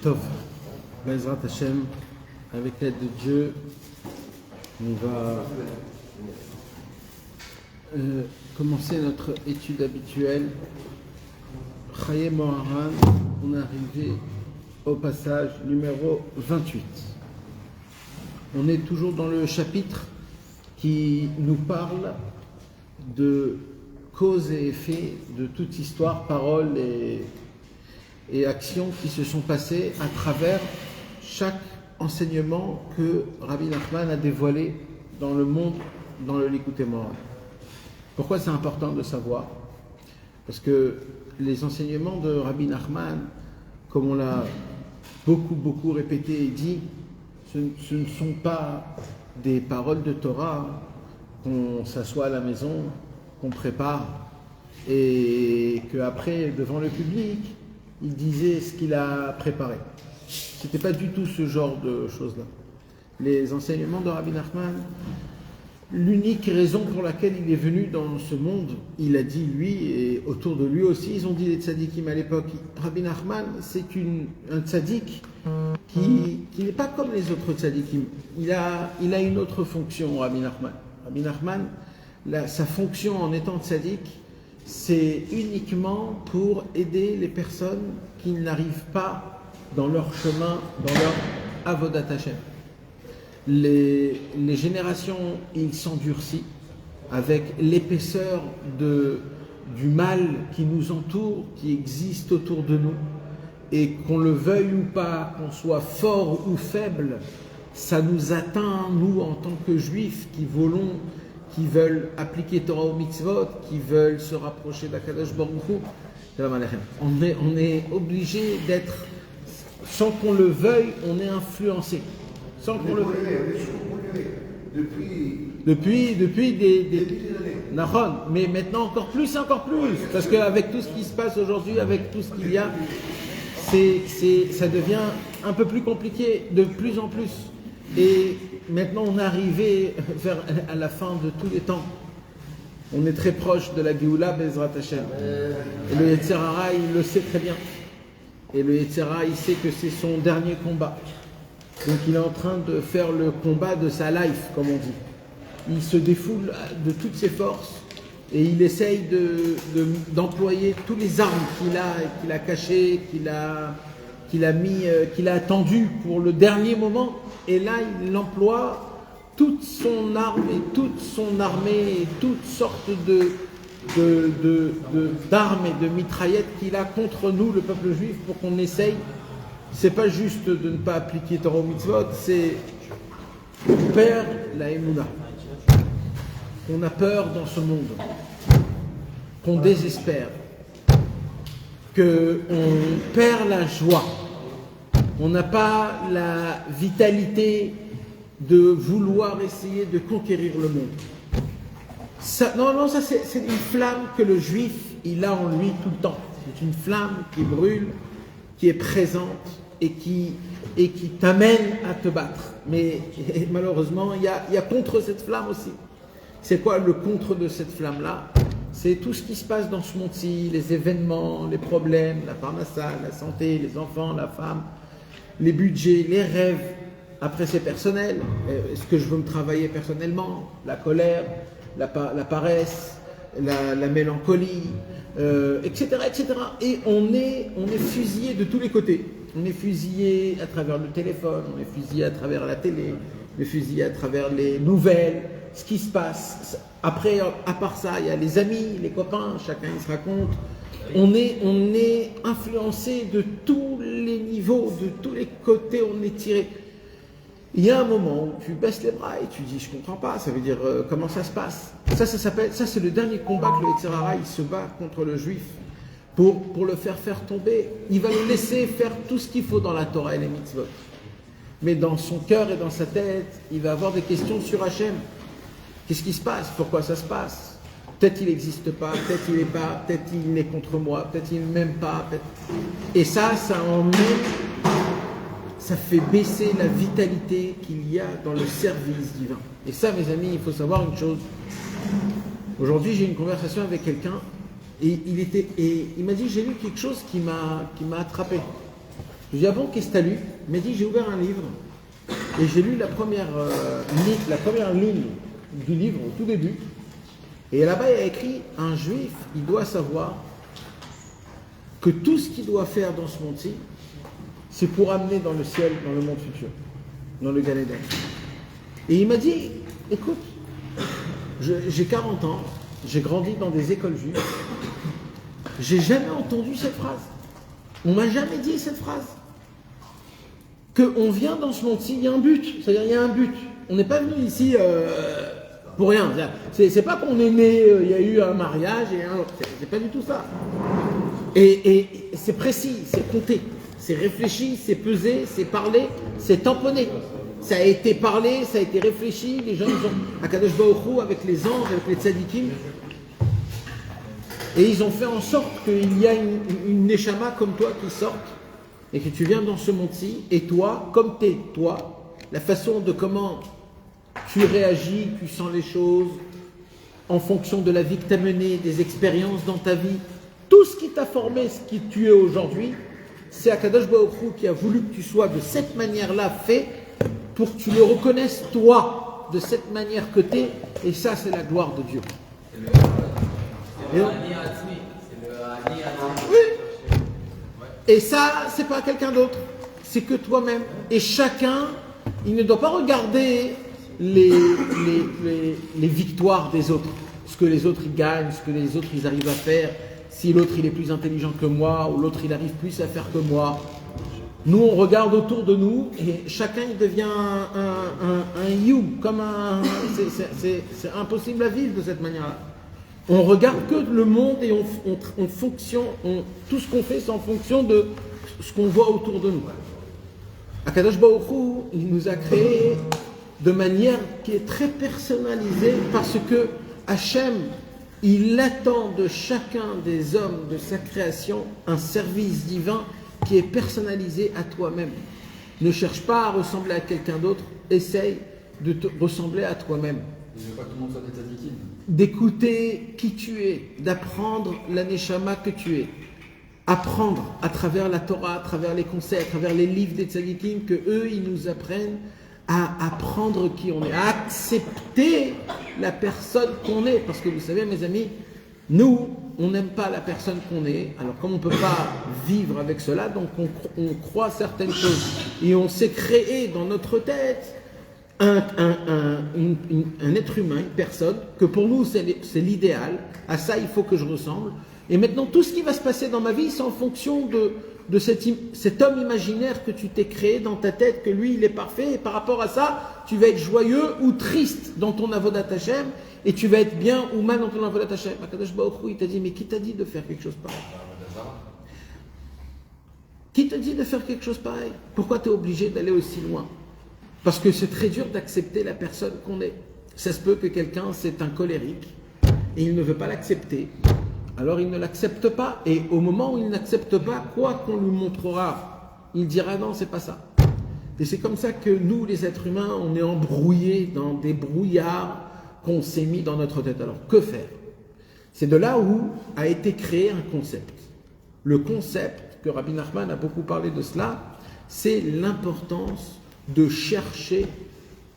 Tov, Bezrat Hashem, avec l'aide de Dieu, on va commencer notre étude habituelle. Chaye Moharan, on est arrivé au passage numéro 28. On est toujours dans le chapitre qui nous parle de cause et effet de toute histoire, paroles et actions qui se sont passées à travers chaque enseignement que Rabbi Nachman a dévoilé dans le monde, dans le Likutei Moharan. Pourquoi c'est important de savoir? Parce que les enseignements de Rabbi Nachman, comme on l'a beaucoup répété et dit, ce ne sont pas des paroles de Torah qu'on s'assoit à la maison, qu'on prépare et qu'après, devant le public, il disait ce qu'il a préparé. C'était pas du tout ce genre de choses-là. Les enseignements de Rabbi Nachman, l'unique raison pour laquelle il est venu dans ce monde, il a dit lui, et autour de lui aussi, ils ont dit les tzadikim à l'époque, Rabbi Nachman, c'est un tzadik qui n'est pas comme les autres tzadikim. Il a une autre fonction, Rabbi Nachman. Rabbi Nachman, sa fonction en étant tzadik, c'est uniquement pour aider les personnes qui n'arrivent pas dans leur chemin, dans leur avodat Hashem. Les générations, ils s'endurcissent avec l'épaisseur du mal qui nous entoure, qui existe autour de nous, et qu'on le veuille ou pas, qu'on soit fort ou faible, ça nous atteint, nous, en tant que juifs qui veulent appliquer Torah au mitzvot, qui veulent se rapprocher d'Akadosh Baruch Hu. On est obligé d'être, sans qu'on le veuille, on est influencé. Sans qu'on le veuille. Depuis des Nahon, mais maintenant encore plus, parce qu'avec tout ce qui se passe aujourd'hui, avec tout ce qu'il y a, ça devient un peu plus compliqué, de plus en plus. Et maintenant, on est arrivé à la fin de tous les temps. On est très proche de la Géoula, Bezrat Hashem. Et le Yetzer Hara, il le sait très bien. Et le Yetzer Hara, il sait que c'est son dernier combat. Donc il est en train de faire le combat de sa life, comme on dit. Il se défoule de toutes ses forces et il essaye d'employer tous les armes qu'il a cachées, qu'il a attendues pour le dernier moment. Et là, il emploie toute son arme et toute son armée et toutes sortes d'armes et de mitraillettes qu'il a contre nous, le peuple juif, pour qu'on essaye. C'est pas juste de ne pas appliquer Torah au mitzvot, c'est qu'on perd la émouna, qu'on a peur dans ce monde, qu'on désespère, qu'on perd la joie, on n'a pas la vitalité de vouloir essayer de conquérir le monde. Ça c'est une flamme que le juif, il a en lui tout le temps. C'est une flamme qui brûle, qui est présente et qui t'amène à te battre. Mais malheureusement, il y a contre cette flamme aussi. C'est quoi le contre de cette flamme-là? C'est tout ce qui se passe dans ce monde-ci, les événements, les problèmes, la parnassa, la santé, les enfants, la femme, les budgets, les rêves. Après, c'est personnel. Est-ce que je veux me travailler personnellement? La colère, la paresse, la mélancolie, etc. Et on est fusillé de tous les côtés. On est fusillé à travers le téléphone, on est fusillé à travers la télé, on est fusillé à travers les nouvelles, ce qui se passe. Après, à part ça, il y a les amis, les copains, chacun il se raconte. On est influencé de tous les niveaux, de tous les côtés, on est tiré. Il y a un moment où tu baisses les bras et tu dis, je comprends pas, ça veut dire comment ça se passe. Ça c'est le dernier combat que le Yetzer Hara, il se bat contre le juif pour le faire tomber. Il va le laisser faire tout ce qu'il faut dans la Torah et les mitzvot. Mais dans son cœur et dans sa tête, il va avoir des questions sur Hachem. Qu'est-ce qui se passe? Pourquoi ça se passe? Peut-être il n'existe pas, peut-être il n'est pas, peut-être il est contre moi, peut-être il ne m'aime pas. Et ça fait baisser la vitalité qu'il y a dans le service divin. Et ça, mes amis, il faut savoir une chose. Aujourd'hui, j'ai eu une conversation avec quelqu'un et il m'a dit, j'ai lu quelque chose qui m'a attrapé. Je lui dis, ah bon, qu'est-ce que tu as lu? Il m'a dit, j'ai ouvert un livre et j'ai lu la première ligne du livre au tout début. Et là-bas, il y a écrit, un juif, il doit savoir que tout ce qu'il doit faire dans ce monde-ci, c'est pour amener dans le ciel, dans le monde futur, dans le Gan Eden. Et il m'a dit, écoute, j'ai 40 ans, j'ai grandi dans des écoles juives, j'ai jamais entendu cette phrase. On m'a jamais dit cette phrase. Qu'on vient dans ce monde-ci, il y a un but, c'est-à-dire il y a un but. On n'est pas venu ici pour rien. C'est pas qu'on est né, il y a eu un mariage et un autre. C'est pas du tout ça. Et c'est précis, c'est compté, c'est réfléchi, c'est pesé, c'est parlé, c'est tamponné. Ça a été parlé, ça a été réfléchi. Les gens ils ont Akadosh Baruch Hu avec les anges, avec les tzadikim. Et ils ont fait en sorte qu'il y a une neshama comme toi qui sorte et que tu viens dans ce monde-ci. Et toi, comme t'es toi, la façon de comment tu réagis, tu sens les choses en fonction de la vie que tu as menée, des expériences dans ta vie, tout ce qui t'a formé, ce qui tu es aujourd'hui, c'est Akadosh Baruch Hu qui a voulu que tu sois de cette manière-là fait pour que tu le reconnaisses toi de cette manière que tu es. Et ça, c'est la gloire de Dieu. Oui. Et ça, c'est pas quelqu'un d'autre, c'est que toi-même. Et chacun, il ne doit pas regarder les victoires des autres, ce que les autres ils gagnent, ce que les autres ils arrivent à faire, si l'autre il est plus intelligent que moi ou l'autre il arrive plus à faire que moi. Nous, on regarde autour de nous et chacun il devient un you, comme un. C'est impossible à vivre de cette manière-là. On regarde que le monde et on fonctionne, tout ce qu'on fait, c'est en fonction de ce qu'on voit autour de nous. Akadosh Baruch Hu, il nous a créés de manière qui est très personnalisée parce que Hachem, il attend de chacun des hommes de sa création un service divin qui est personnalisé à toi-même. Ne cherche pas à ressembler à quelqu'un d'autre, essaye de te ressembler à toi-même. Je veux pas que tout le monde soit des tzadikim. D'écouter qui tu es, d'apprendre la neshama que tu es. Apprendre à travers la Torah, à travers les conseils, à travers les livres des tzadikim, que eux, ils nous apprennent à apprendre qui on est, à accepter la personne qu'on est. Parce que vous savez, mes amis, nous, on n'aime pas la personne qu'on est. Alors, comme on ne peut pas vivre avec cela, donc on croit certaines choses. Et on s'est créé dans notre tête un être humain, une personne, que pour nous c'est l'idéal, à ça il faut que je ressemble. Et maintenant tout ce qui va se passer dans ma vie, c'est en fonction de cet homme imaginaire que tu t'es créé dans ta tête, que lui il est parfait, et par rapport à ça, tu vas être joyeux ou triste dans ton avodat Hashem, et tu vas être bien ou mal dans ton avodat Hashem. Akadosh Baruch Hu, il t'a dit, mais qui t'a dit de faire quelque chose pareil? Qui t'a dit de faire quelque chose pareil? Pourquoi tu es obligé d'aller aussi loin? Parce que c'est très dur d'accepter la personne qu'on est. Ça se peut que quelqu'un, c'est un colérique, et il ne veut pas l'accepter. Alors il ne l'accepte pas, et au moment où il n'accepte pas, quoi qu'on lui montrera, il dira non, c'est pas ça. Et c'est comme ça que nous, les êtres humains, on est embrouillés dans des brouillards qu'on s'est mis dans notre tête. Alors que faire? C'est de là où a été créé un concept. Le concept, que Rabbi Nachman a beaucoup parlé de cela, c'est l'importance de chercher,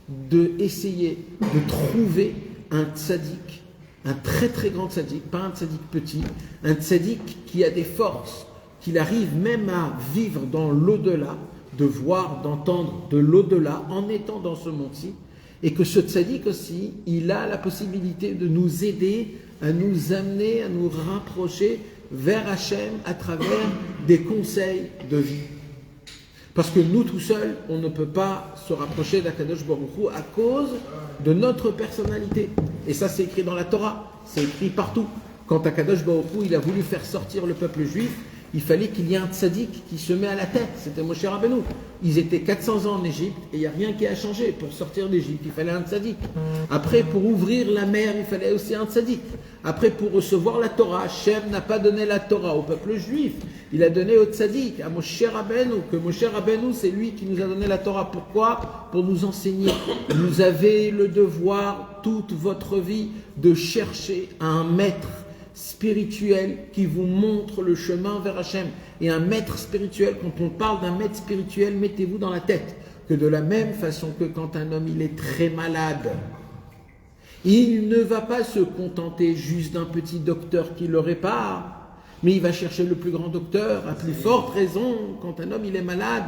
d'essayer de trouver un tzaddik, un très très grand tzaddik, pas un tzaddik petit, un tzaddik qui a des forces, qu'il arrive même à vivre dans l'au-delà, de voir, d'entendre de l'au-delà en étant dans ce monde-ci, et que ce tzaddik aussi, il a la possibilité de nous aider, à nous amener, à nous rapprocher vers Hachem à travers des conseils de vie. Parce que nous, tout seuls, on ne peut pas se rapprocher d'Akadosh Baruch Hu à cause de notre personnalité. Et ça, c'est écrit dans la Torah, c'est écrit partout. Quand Akadosh Baruch Hu, il a voulu faire sortir le peuple juif, il fallait qu'il y ait un tzaddik qui se met à la tête. C'était Moshe Rabbeinu. Ils étaient 400 ans en Égypte et il n'y a rien qui a changé. Pour sortir d'Égypte, il fallait un tzaddik. Après, pour ouvrir la mer, il fallait aussi un tzaddik. Après, pour recevoir la Torah, Hachem n'a pas donné la Torah au peuple juif. Il a donné au tzaddik, à Moshe Rabbeinu, que Moshe Rabbeinu, c'est lui qui nous a donné la Torah. Pourquoi? Pour nous enseigner. Vous avez le devoir, toute votre vie, de chercher un maître spirituel qui vous montre le chemin vers Hachem. Et un maître spirituel, quand on parle d'un maître spirituel, mettez-vous dans la tête que de la même façon que quand un homme il est très malade, il ne va pas se contenter juste d'un petit docteur qui le répare, mais il va chercher le plus grand docteur, à plus forte raison quand un homme il est malade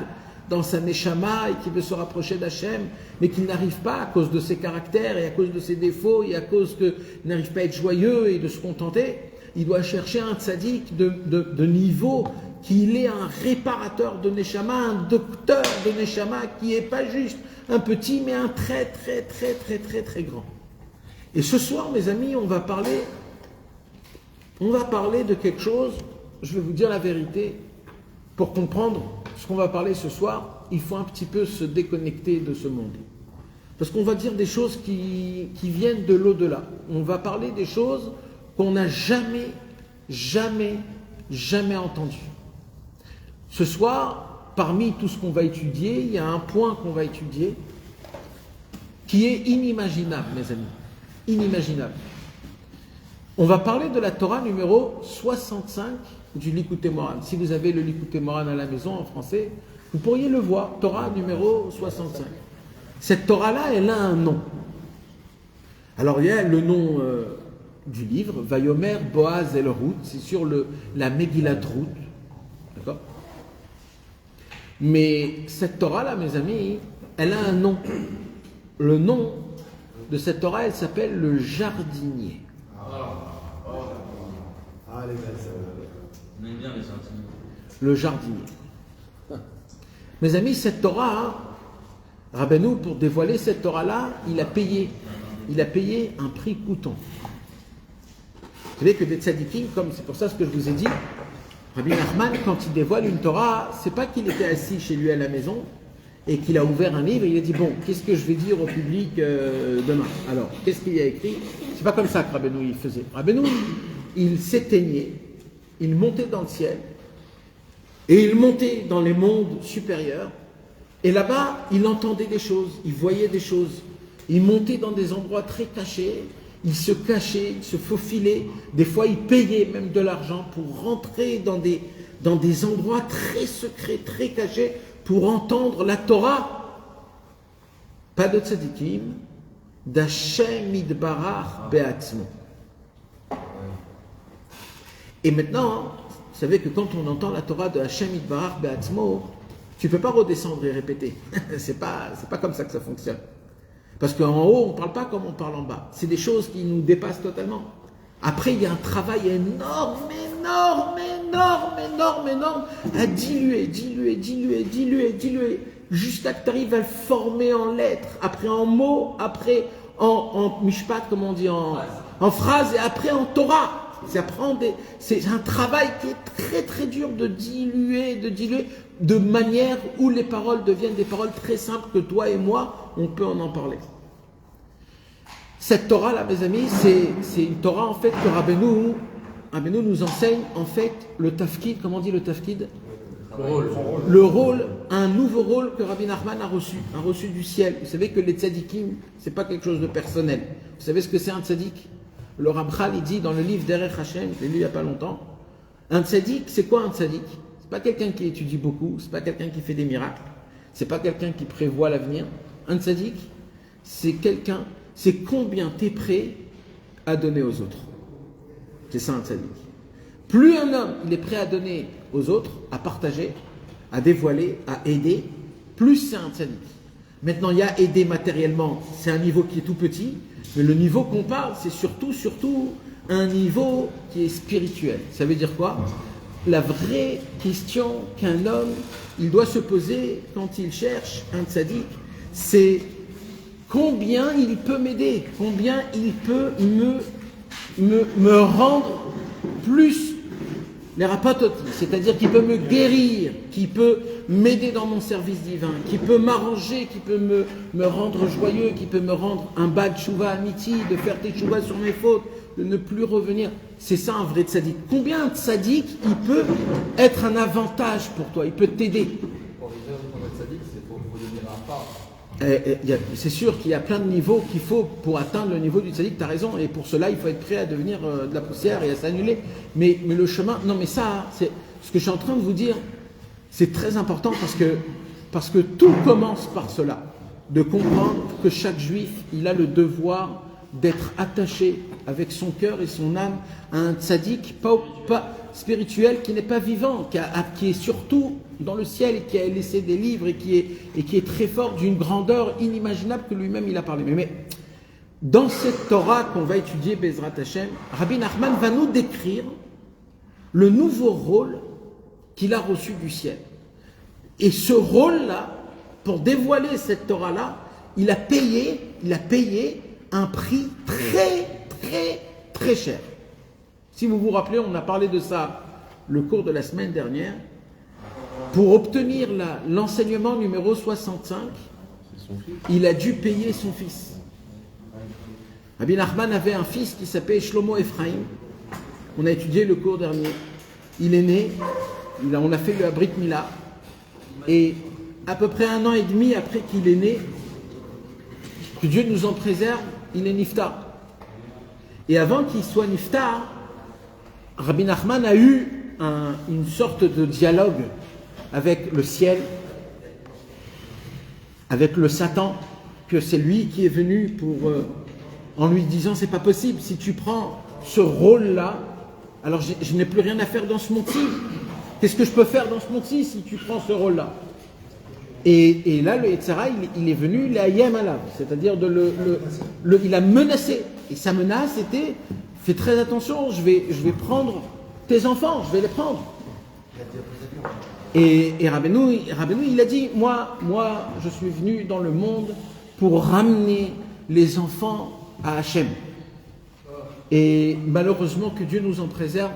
dans sa neshama et qui veut se rapprocher d'Hachem, mais qu'il n'arrive pas à cause de ses caractères et à cause de ses défauts et à cause qu'il n'arrive pas à être joyeux et de se contenter. Il doit chercher un tzaddik de niveau, qu'il est un réparateur de neshama, un docteur de neshama qui n'est pas juste un petit, mais un très très très très très très grand. Et ce soir, mes amis, on va parler de quelque chose, je vais vous dire la vérité, pour comprendre ce qu'on va parler ce soir, il faut un petit peu se déconnecter de ce monde. Parce qu'on va dire des choses qui viennent de l'au-delà. On va parler des choses qu'on n'a jamais entendues. Ce soir, parmi tout ce qu'on va étudier, il y a un point qu'on va étudier qui est inimaginable, mes amis. Inimaginable. On va parler de la Torah numéro 65 du Likutei Moharan. Si vous avez le Likutei Moharan à la maison en français, vous pourriez le voir, Torah numéro 65. Cette Torah-là, elle a un nom. Alors il y a le nom du livre, Vayomer Boaz El Ruth, c'est sur la Megillat Ruth. D'accord ? Mais cette Torah-là, mes amis, elle a un nom. Le nom de cette Torah, elle s'appelle le jardinier. Le jardinier. Mes amis, cette Torah, Rabbeinu, pour dévoiler cette Torah-là, il a payé un prix coûtant. Vous savez que des tzadikim, comme c'est pour ça ce que je vous ai dit, Rabbi Nachman, quand il dévoile une Torah, c'est pas qu'il était assis chez lui à la maison et qu'il a ouvert un livre et il a dit bon, qu'est-ce que je vais dire au public demain? Alors, qu'est-ce qu'il y a écrit? C'est pas comme ça que Rabbeinu il faisait. Rabbeinu, il s'éteignait, il montait dans le ciel et il montait dans les mondes supérieurs et là-bas, il entendait des choses, il voyait des choses. Il montait dans des endroits très cachés, il se cachait, il se faufilait. Des fois, il payait même de l'argent pour rentrer dans des endroits très secrets, très cachés, pour entendre la Torah. Pas de tzadikim, d'Hashem Yitbarach Be'atzmo. Et maintenant, vous savez que quand on entend la Torah de Hachem Yitbarach Be'atzmo, tu ne peux pas redescendre et répéter. C'est pas comme ça que ça fonctionne. Parce qu'en haut, on ne parle pas comme on parle en bas. C'est des choses qui nous dépassent totalement. Après, il y a un travail énorme à diluer, jusqu'à que tu arrives à le former en lettres, après en mots, après en mishpat, comme on dit, en phrases, et après en Torah. C'est un travail qui est très très dur de diluer, de manière où les paroles deviennent des paroles très simples que toi et moi, on peut en parler. Cette Torah là, mes amis, c'est une Torah en fait que Rabbeinu nous enseigne en fait le tafkid, comment on dit le tafkid ? Le rôle, un nouveau rôle que Rabbi Nachman a reçu du ciel. Vous savez que les tzadikim, c'est pas quelque chose de personnel. Vous savez ce que c'est un tzadik ? Le Ramchal, il dit dans le livre Derech Hashem, je l'ai lu il n'y a pas longtemps, un tzadik, c'est quoi un tzadik ? C'est pas quelqu'un qui étudie beaucoup, c'est pas quelqu'un qui fait des miracles, c'est pas quelqu'un qui prévoit l'avenir. Un tzadik, c'est combien tu es prêt à donner aux autres. C'est ça un tzadik. Plus un homme il est prêt à donner aux autres, à partager, à dévoiler, à aider, plus c'est un tzadik. Maintenant, il y a aider matériellement, c'est un niveau qui est tout petit, mais le niveau qu'on parle, c'est surtout un niveau qui est spirituel. Ça veut dire quoi ? La vraie question qu'un homme, il doit se poser quand il cherche un tzaddik, c'est combien il peut m'aider, combien il peut me rendre plus les rapatoti, c'est-à-dire qu'il peut me guérir, qu'il peut m'aider dans mon service divin, qu'il peut m'arranger, qu'il peut me rendre joyeux, qu'il peut me rendre un bad tchouva amiti, de faire tes tchouva sur mes fautes, de ne plus revenir. C'est ça un vrai tzaddik. Combien un tzaddik, il peut être un avantage pour toi, il peut t'aider. Pour les gens qui sont tzaddik, c'est pour devenir un phare. C'est sûr qu'il y a plein de niveaux qu'il faut pour atteindre le niveau du tzaddik, tu as raison, et pour cela il faut être prêt à devenir de la poussière et à s'annuler. Mais le chemin, non mais ça, c'est ce que je suis en train de vous dire, c'est très important parce que tout commence par cela, de comprendre que chaque juif, il a le devoir d'être attaché avec son cœur et son âme à un tzaddik, pas spirituel, qui n'est pas vivant, qui est surtout dans le ciel et qui a laissé des livres et qui est très fort, d'une grandeur inimaginable que lui-même il a parlé. Mais dans cette Torah qu'on va étudier, Bezrat Hashem, Rabbi Nachman va nous décrire le nouveau rôle qu'il a reçu du ciel. Et ce rôle-là, pour dévoiler cette Torah-là, il a payé un prix très, très, très cher. Si vous vous rappelez, on a parlé de ça le cours de la semaine dernière. Pour obtenir l'enseignement numéro 65, il a dû payer son fils. Rabbi Nachman avait un fils qui s'appelait Shlomo Ephraim. On a étudié le cours dernier. Il est né, on a fait le Brit Mila. Et à peu près 1 an et demi après qu'il est né, que Dieu nous en préserve, il est niftar. Et avant qu'il soit niftar, Rabbi Nachman a eu une sorte de dialogue avec le ciel, avec le Satan, que c'est lui qui est venu en lui disant c'est pas possible, si tu prends ce rôle-là, alors je n'ai plus rien à faire dans ce monde-ci. Qu'est-ce que je peux faire dans ce monde-ci si tu prends ce rôle-là? Et là, le Yetzara, il est venu l'ayem alav, c'est-à-dire il a menacé. Et sa menace était, fais très attention, je vais prendre tes enfants, je vais les prendre. Et Rabbeinu, il a dit, moi, je suis venu dans le monde pour ramener les enfants à Hachem. Et malheureusement, que Dieu nous en préserve,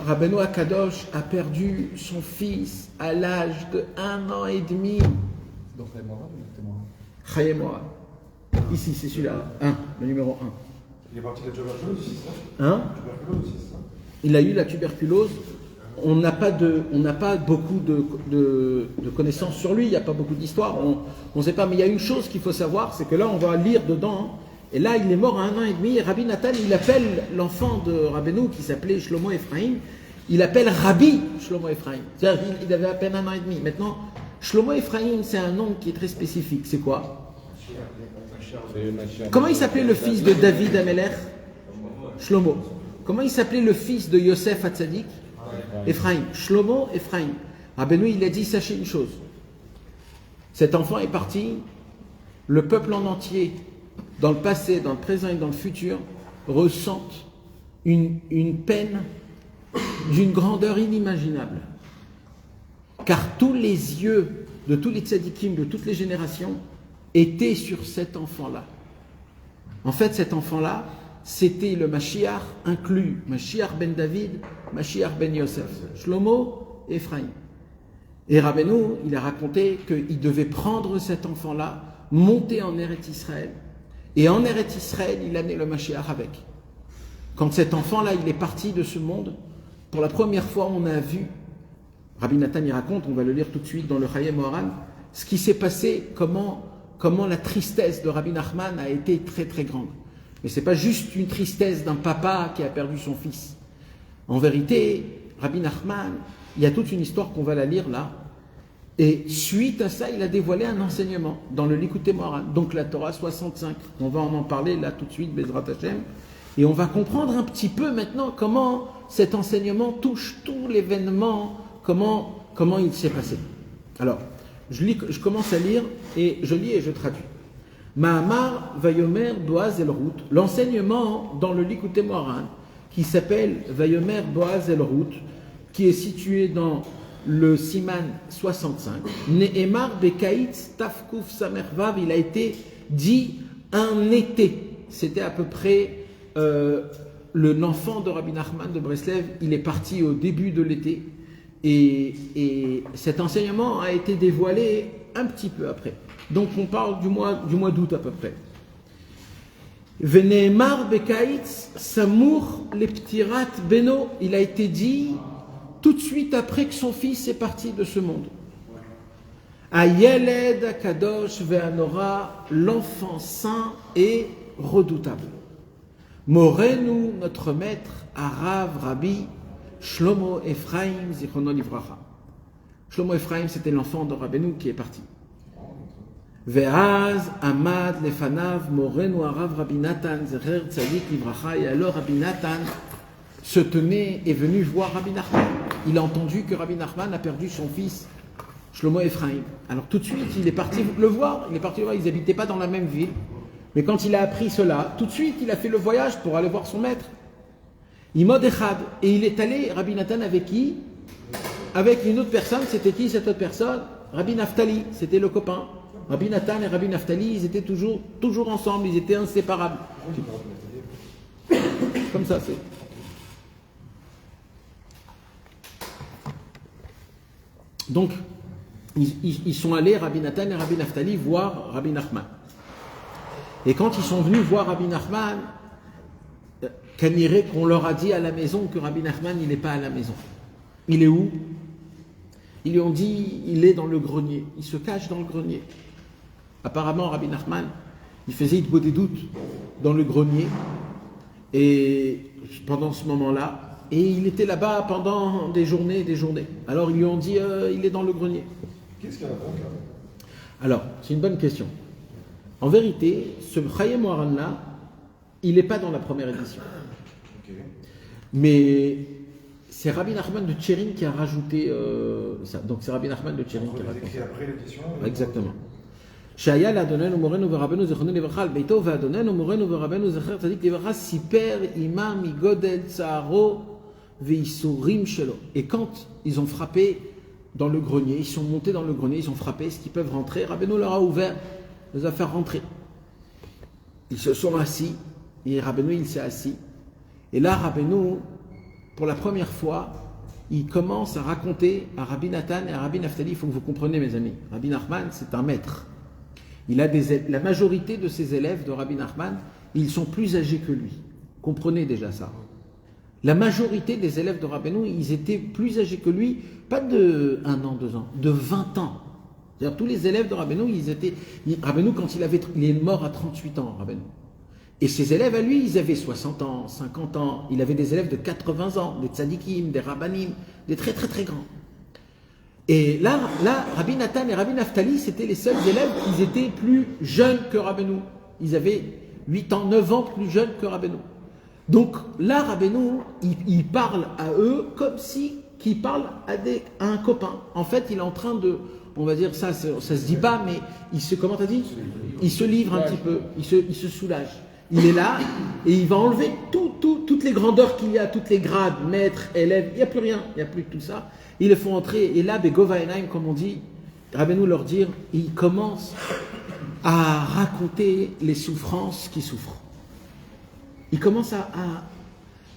Rabbeinu Akadosh a perdu son fils à l'âge de 1 an et demi. Donc Chaye Moab. Ici, c'est celui-là, le numéro 1. Il est parti de la tuberculose ici, ça? Tuberculose ici, ça? Il a eu la tuberculose. On n'a pas beaucoup de connaissances sur lui, il n'y a pas beaucoup d'histoires, on ne sait pas, mais il y a une chose qu'il faut savoir, c'est que là on va lire dedans, et là il est mort à 1 an et demi, et Rabbi Nathan, il appelle l'enfant de Rabbeinu qui s'appelait Shlomo Ephraim, il appelle Rabbi Shlomo Ephraim, c'est-à-dire qu'il avait à peine 1 an et demi. Maintenant, Shlomo Ephraim, c'est un nom qui est très spécifique, c'est quoi? Comment il s'appelait le fils de David Amelech? Shlomo. Comment il s'appelait le fils de Yosef Hatzadik? Ephraim, Shlomo Ephraim. Rabbeinu, il a dit, sachez une chose, cet enfant est parti, le peuple en entier, dans le passé, dans le présent et dans le futur, ressentent une peine d'une grandeur inimaginable. Car tous les yeux de tous les tzadikim, de toutes les générations, étaient sur cet enfant-là. En fait, cet enfant-là, c'était le Mashiach inclus, Mashiach ben David, Mashiach ben Yosef, Shlomo et Ephraim. Et Rabbeinu, il a raconté qu'il devait prendre cet enfant-là, monter en Eretz Israël, et en Eretz Israël, il amenait le Mashiach avec. Quand cet enfant-là, il est parti de ce monde, pour la première fois, on a vu, Rabbi Nathan y raconte, on va le lire tout de suite dans le Chayei Moharan, ce qui s'est passé, comment la tristesse de Rabbi Nachman a été très très grande. Mais ce n'est pas juste une tristesse d'un papa qui a perdu son fils. En vérité, Rabbi Nachman, il y a toute une histoire qu'on va la lire là. Et suite à ça, il a dévoilé un enseignement dans le Likutei Moharan, donc la Torah 65. On va en parler là tout de suite, Bezrat Hashem. Et on va comprendre un petit peu maintenant comment cet enseignement touche tout l'événement, comment il s'est passé. Alors, je commence à lire et je lis et je traduis. Mahamar Vayomer Boaz El Rout, l'enseignement dans le Likutei Moharan qui s'appelle Vayomer Boaz El Rout, qui est situé dans le Siman 65. Nehemar Bekaïtz Tafkuf Samervav, il a été dit un été. C'était à peu près l'enfant de Rabbi Nachman de Breslev, il est parti au début de l'été et cet enseignement a été dévoilé un petit peu après. Donc on parle du mois d'août à peu près. Veneemar Bekaïtz Samour Leptirat Beno, il a été dit tout de suite après que son fils est parti de ce monde. Ayeled Kadosh Ve'anora, l'enfant saint et redoutable. Morenu, notre maître, Arav Rabbi Shlomo Ephraim Zichrono Livracha. Shlomo Ephraim, c'était l'enfant de Rabbeinu qui est parti. Ve'az Amad Lefanav Morenu Arav Rabbi Nathan Zecher Tzadik Livracha. Et alors Rabbi Nathan se tenait, est venu voir Rabbi Nachman. Il a entendu que Rabbi Nachman a perdu son fils Shlomo Ephraim. Alors tout de suite, il est parti le voir. Ils n'habitaient pas dans la même ville. Mais quand il a appris cela, tout de suite, il a fait le voyage pour aller voir son maître. Imod Echad. Et il est allé, Rabbi Nathan, avec qui? Avec une autre personne. C'était qui cette autre personne? Rabbi Naphtali. C'était le copain. Rabbi Nathan et Rabbi Naphtali, ils étaient toujours ensemble. Ils étaient inséparables. Comme ça, c'est. Donc, ils sont allés, Rabbi Nathan et Rabbi Naphtali, voir Rabbi Nachman. Et quand ils sont venus voir Rabbi Nachman, qu'on leur a dit à la maison que Rabbi Nachman, il n'est pas à la maison. Il est où? Ils lui ont dit, il est dans le grenier. Il se cache dans le grenier. Apparemment, Rabbi Nachman, il faisait des doutes dans le grenier. Et pendant ce moment-là, et il était là-bas pendant des journées et des journées. Alors ils lui ont dit, il est dans le grenier. Qu'est-ce qu'il y a là-dedans? Alors, c'est une bonne question. En vérité, ce Chaim Moharan-là, il n'est pas dans la première édition. Okay. Mais c'est Rabbi Nachman de Tchérin qui a rajouté ça. Donc c'est Rabbi Nachman de Tchérin qui a rajouté ça. Après l'édition. Exactement. Shaya l'Adonenu Morenu veRabbeinu Zichrono Livracha al Beito veAdonenu Morenu veRabbeinu Zecher Tzadik Livracha siper imam migodel tsaro veisurim shelo. Et quand ils ont frappé dans le grenier, ils sont montés dans le grenier, ils ont frappé, est-ce qu'ils peuvent rentrer? Rabbeinu leur a ouvert, les a fait rentrer. Ils se sont assis, et Rabbeinu il s'est assis. Et là, Rabbeinu, pour la première fois, il commence à raconter à Rabbi Nathan et à Rabbi Naphtali. Il faut que vous compreniez, mes amis. Rabbi Nachman, c'est un maître. Il a la majorité de ses élèves de Rabbi Nachman, ils sont plus âgés que lui. Comprenez déjà ça. La majorité des élèves de Rabbeinu, ils étaient plus âgés que lui, pas de 1 an, 2 ans, de 20 ans. C'est-à-dire tous les élèves de Rabbeinu, Rabbeinu, quand il est mort à 38 ans, Rabbeinu. Et ses élèves à lui, ils avaient 60 ans, 50 ans. Il avait des élèves de 80 ans, des tzadikim, des rabbanim, des très très très grands. Et là, Rabbi Nathan et Rabbi Naphtali, c'était les seuls élèves qui étaient plus jeunes que Rabbeinu. Ils avaient 8 ans, 9 ans plus jeunes que Rabbeinu. Donc là, Rabbeinu, il parle à eux comme si qu'il parle à un copain. En fait, il est en train de, on va dire ça se dit pas, mais comment t'as dit? Il se livre un petit peu, il se soulage. Il est là et il va enlever toutes les grandeurs qu'il y a, toutes les grades, maître, élève, il n'y a plus rien, il n'y a plus tout ça. Ils le font entrer et là, Begova Enaim, comme on dit, Rabbeinu leur dire, il commence à raconter les souffrances qu'il souffre. Il commence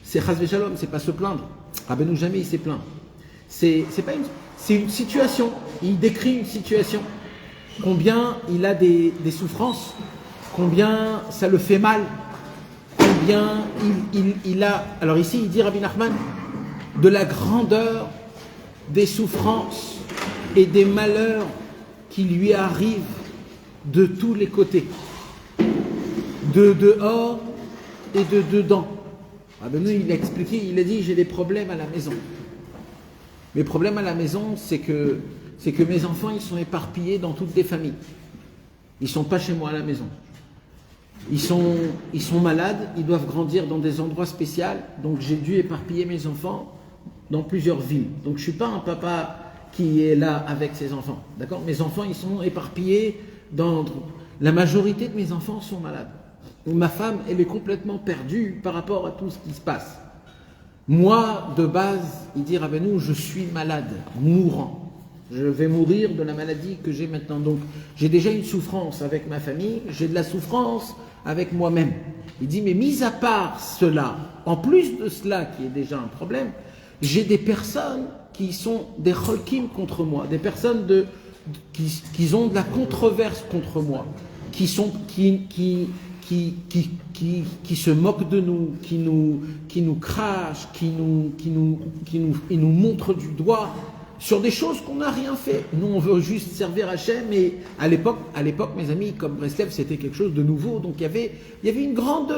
c'est Chas Shalom, c'est pas se plaindre. Rabbeinu jamais il s'est plaint. C'est une situation. Il décrit une situation. Combien il a des souffrances. Combien ça le fait mal, combien il a... Alors ici, il dit, Rabbi Nachman, de la grandeur des souffrances et des malheurs qui lui arrivent de tous les côtés, de dehors et de dedans. Rabbeinu, il a expliqué, il a dit, j'ai des problèmes à la maison. Mes problèmes à la maison, c'est que mes enfants, ils sont éparpillés dans toutes les familles. Ils ne sont pas chez moi à la maison. Ils sont malades, ils doivent grandir dans des endroits spéciaux, donc j'ai dû éparpiller mes enfants dans plusieurs villes. Donc je ne suis pas un papa qui est là avec ses enfants, d'accord? Mes enfants, ils sont éparpillés la majorité de mes enfants sont malades. Ma femme, elle est complètement perdue par rapport à tout ce qui se passe. Moi, de base, il dit Rabbeinu, je suis malade, mourant. Je vais mourir de la maladie que j'ai maintenant. Donc, j'ai déjà une souffrance avec ma famille, j'ai de la souffrance avec moi-même. Il dit, mais mis à part cela, en plus de cela qui est déjà un problème, j'ai des personnes qui sont des cholkim contre moi, des personnes qui ont de la controverse contre moi, qui se moquent de nous, qui nous crachent, qui nous montrent du doigt sur des choses qu'on n'a rien fait. Nous, on veut juste servir Hachem, mais à l'époque, mes amis, comme Breslev, c'était quelque chose de nouveau. Donc il y avait une grande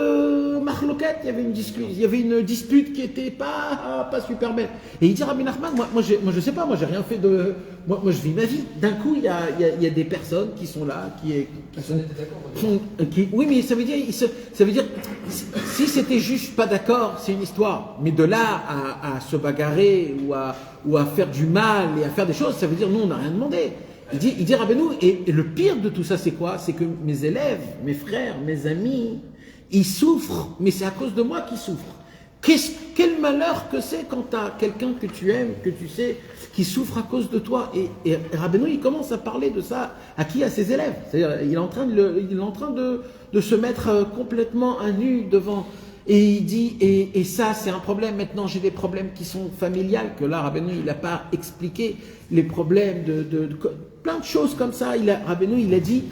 marloquette, il y avait une dispute qui était pas super belle. Et il dit Rabbi Nachman, moi je sais pas, moi j'ai rien fait de, moi je vis ma vie. D'un coup, il y a des personnes qui sont là, oui, mais ça veut dire, si c'était juste pas d'accord, c'est une histoire. Mais de là à se bagarrer ou à faire du mal et à faire des choses, ça veut dire nous on n'a rien demandé. Il dit Rabbeinu, et le pire de tout ça c'est quoi? C'est que mes élèves, mes frères, mes amis, ils souffrent, mais c'est à cause de moi qu'ils souffrent. Quel malheur que c'est quand tu as quelqu'un que tu aimes, que tu sais, qui souffre à cause de toi. Et Rabbeinu, il commence à parler de ça à qui? À ses élèves. C'est-à-dire, il est en train de se mettre complètement à nu devant. Et il dit, et ça c'est un problème. Maintenant j'ai des problèmes qui sont familiales, que là Rabbeinu il n'a pas expliqué, les problèmes de plein de choses comme ça. Rabbeinu il a dit,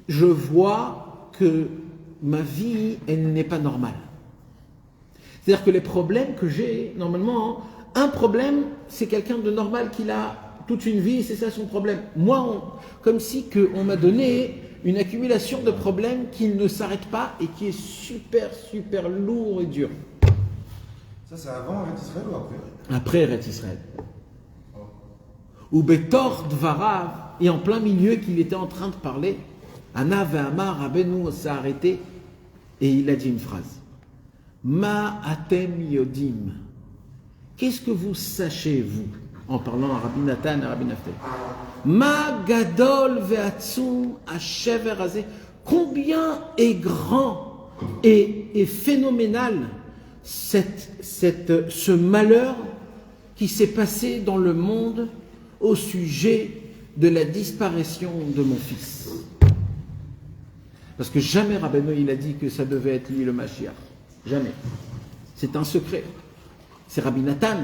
je vois que ma vie elle n'est pas normale. C'est-à-dire que les problèmes que j'ai, normalement, un problème c'est quelqu'un de normal qui a toute une vie, c'est ça son problème. Moi, comme si on m'a donné une accumulation de problèmes qui ne s'arrête pas et qui est super, super lourd et dur. Ça, c'est avant Eretz Israël ou après? Après Eretz Israël. Ou Betor Dvarav, et en plein milieu qu'il était en train de parler, Ana ve'amar Rabbeinu s'est arrêté et il a dit une phrase. Ma atem yodim. Qu'est-ce que vous sachez, vous, en parlant à Rabbi Nathan et à Rabbi Naftali? Ma gadol ve'atzum hashever hazeh. Combien est grand et phénoménal ce malheur qui s'est passé dans le monde au sujet de la disparition de mon fils. Parce que jamais Rabbeinu il a dit que ça devait être lui le Mashiach. Jamais. C'est un secret. C'est Rabbi Nathan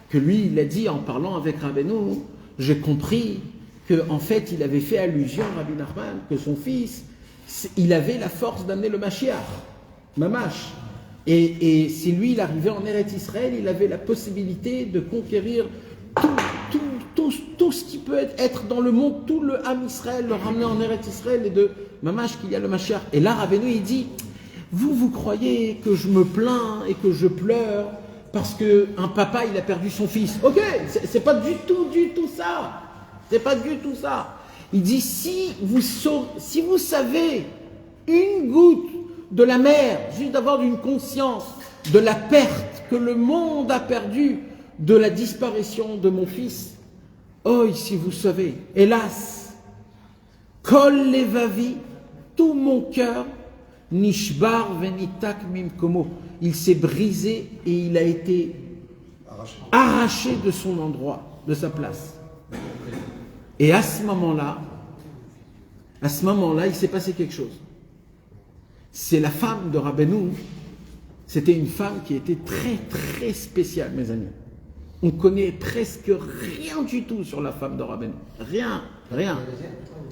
que lui il a dit en parlant avec Rabbeinu, j'ai compris qu'en fait il avait fait allusion à Rabbi Nachman, que son fils, il avait la force d'amener le Mashiach, Mamash. Et si lui il arrivait en Eretz Israël, il avait la possibilité de conquérir tout ce qui peut être dans le monde, tout le Ham Israël, le ramener en Eretz Israël et de Mamash qu'il y a le Mashiach. Et là Rabbeinu il dit, vous croyez que je me plains et que je pleure parce qu'un papa il a perdu son fils. Ok, c'est pas du tout ça. C'est pas du tout ça. Il dit, si vous savez une goutte de la mer, juste d'avoir une conscience de la perte que le monde a perdue, de la disparition de mon fils, oh, si vous savez, hélas, kol levavi, tout mon cœur, nishbar venitak mimkomo, il s'est brisé et il a été arraché de son endroit, de sa place. Et à ce moment-là, il s'est passé quelque chose. C'est la femme de Rabbeinu, c'était une femme qui était très très spéciale, mes amis. On connaît presque rien du tout sur la femme de Rabbeinu. Rien.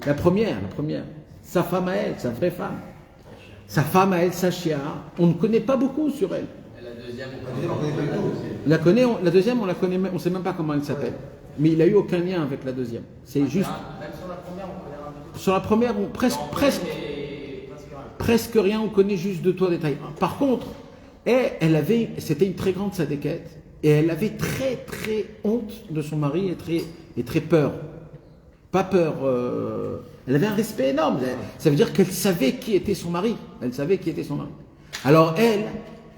La première. Sa femme à elle, sa vraie femme. Sa femme à elle, sa chia. On ne connaît pas beaucoup sur elle. La deuxième, la deuxième, on la connaît, on ne sait même pas comment elle s'appelle. Mais il n'a eu aucun lien avec la deuxième. C'est juste. Même sur la première, on connaît un peu. Sur la première, presque rien, on connaît juste de toi détails. Par contre, c'était une très grande sadéquette. Et elle avait très très honte de son mari et très peur. Pas peur, elle avait un respect énorme. Ça veut dire qu'elle savait qui était son mari. Alors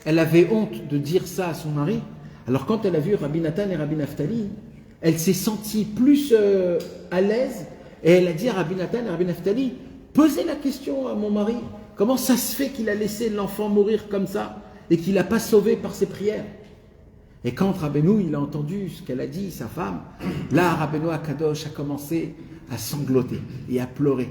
elle avait honte de dire ça à son mari. Alors quand elle a vu Rabbi Nathan et Rabbi Naftali, elle s'est sentie plus à l'aise. Et elle a dit à Rabbi Nathan et Rabbi Naftali, posez la question à mon mari. Comment ça se fait qu'il a laissé l'enfant mourir comme ça et qu'il n'a pas sauvé par ses prières? Et quand Rabbeinu il a entendu ce qu'elle a dit, sa femme, là Rabbeinu Akadosh a commencé à sangloter et à pleurer.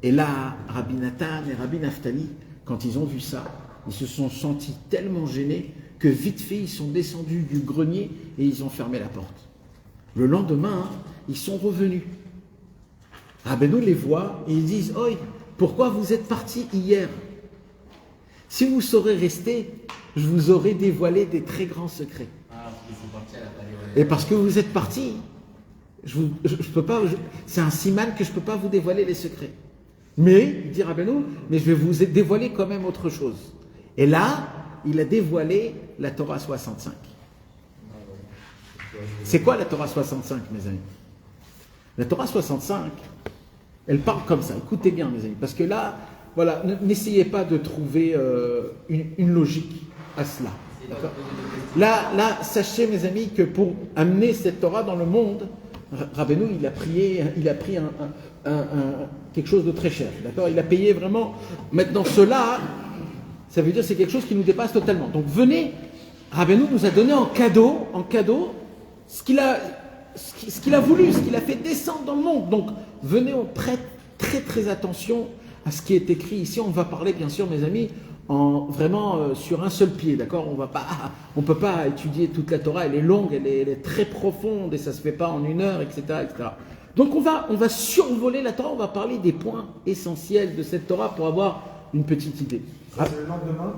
Et là, Rabbi Nathan et Rabbi Naftali, quand ils ont vu ça, ils se sont sentis tellement gênés que vite fait ils sont descendus du grenier et ils ont fermé la porte. Le lendemain, ils sont revenus. Rabbeinu les voit et ils disent, oi, pourquoi vous êtes partis hier? Si vous saurez rester, je vous aurais dévoilé des très grands secrets. Et parce que vous êtes partis, je peux pas, c'est un siman que je ne peux pas vous dévoiler les secrets. Mais, il dit Rabbeinu, mais je vais vous dévoiler quand même autre chose. Et là, il a dévoilé la Torah 65. C'est quoi la Torah 65, mes amis? La Torah 65, elle parle comme ça. Écoutez bien, mes amis, parce que là, voilà, n'essayez pas de trouver une logique à cela. D'accord? Là, sachez, mes amis, que pour amener cette Torah dans le monde, Rabbeinu, il a pris quelque chose de très cher. D'accord? Il a payé vraiment. Maintenant, cela, ça veut dire que c'est quelque chose qui nous dépasse totalement. Donc, venez, Rabbeinu nous a donné en cadeau, ce qu'il a voulu, ce qu'il a fait descendre dans le monde. Donc, venez, on prête très très attention à ce qui est écrit ici. On va parler, bien sûr, mes amis, vraiment sur un seul pied, d'accord? On peut pas étudier toute la Torah, elle est longue, elle est très profonde et ça se fait pas en 1 heure, etc., etc. Donc on va survoler la Torah, on va parler des points essentiels de cette Torah pour avoir une petite idée. Ça, c'est le lendemain?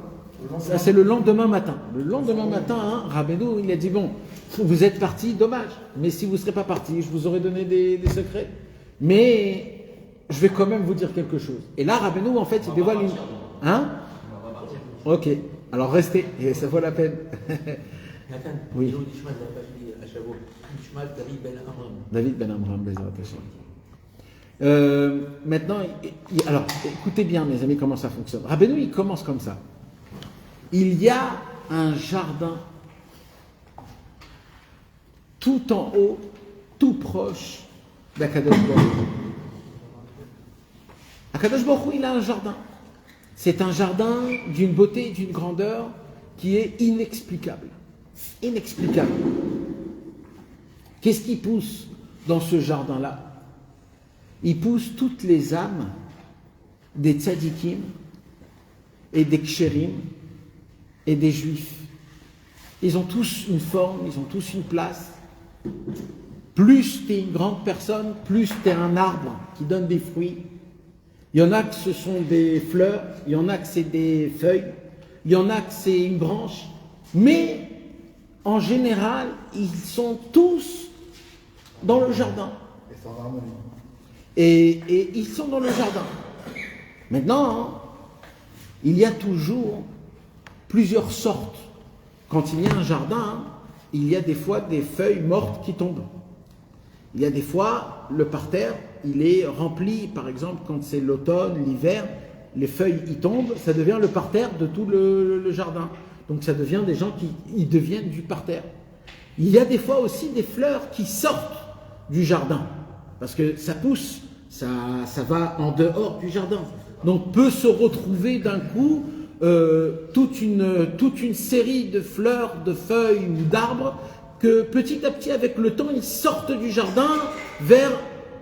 Ça, c'est le lendemain matin. Le lendemain matin, Rabbeinu, il a dit, bon, vous êtes partis, dommage, mais si vous ne serez pas partis, je vous aurais donné des secrets. Mais je vais quand même vous dire quelque chose. Et là, Rabbeinu, en fait, il dévoile une... Hein? Ok, alors restez, et ça vaut la peine. Nathan, oui. David Ben Amram, maintenant, alors écoutez bien, mes amis, comment ça fonctionne. Rabbeinu, il commence comme ça. Il y a un jardin tout en haut, tout proche d'Akadosh Baruch Hu. Akadosh Baruch Hu, il a un jardin. C'est un jardin d'une beauté et d'une grandeur qui est inexplicable. Inexplicable. Qu'est-ce qui pousse dans ce jardin-là? Il pousse toutes les âmes des tzadikim et des kshérim et des juifs. Ils ont tous une forme, ils ont tous une place. Plus tu es une grande personne, plus tu es un arbre qui donne des fruits. Il y en a que ce sont des fleurs, il y en a que c'est des feuilles, il y en a que c'est une branche, mais en général, ils sont tous dans le jardin. Et ils sont dans le jardin. Maintenant, il y a toujours plusieurs sortes. Quand il y a un jardin, il y a des fois des feuilles mortes qui tombent. Il y a des fois, le parterre, il est rempli, par exemple, quand c'est l'automne, l'hiver, les feuilles y tombent, ça devient le parterre de tout le jardin. Donc ça devient des gens qui deviennent du parterre. Il y a des fois aussi des fleurs qui sortent du jardin, parce que ça pousse, ça va en dehors du jardin. Donc peut se retrouver d'un coup toute une série de fleurs, de feuilles ou d'arbres que petit à petit, avec le temps, ils sortent du jardin vers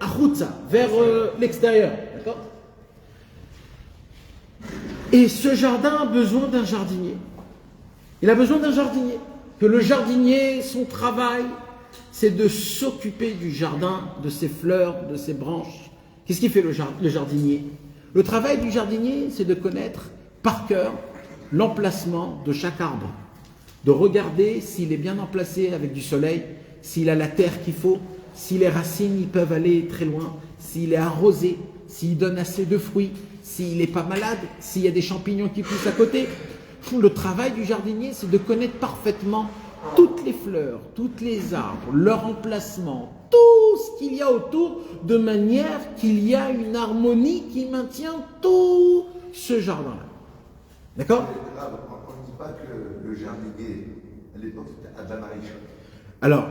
Achutza, vers l'extérieur. D'accord? Et ce jardin a besoin d'un jardinier. Il a besoin d'un jardinier. Que le jardinier, son travail, c'est de s'occuper du jardin, de ses fleurs, de ses branches. Qu'est-ce qu'il fait le jardinier? Le travail du jardinier, c'est de connaître par cœur l'emplacement de chaque arbre. De regarder s'il est bien emplacé avec du soleil, s'il a la terre qu'il faut, si les racines ils peuvent aller très loin, s'il est arrosé, s'il donne assez de fruits, s'il n'est pas malade, s'il y a des champignons qui poussent à côté. Le travail du jardinier, c'est de connaître parfaitement toutes les fleurs, tous les arbres, leur emplacement, tout ce qu'il y a autour, de manière qu'il y a une harmonie qui maintient tout ce jardin-là. D'accord? On ne dit pas que le jardinier, à l'époque, c'était Adam Arishon. Alors,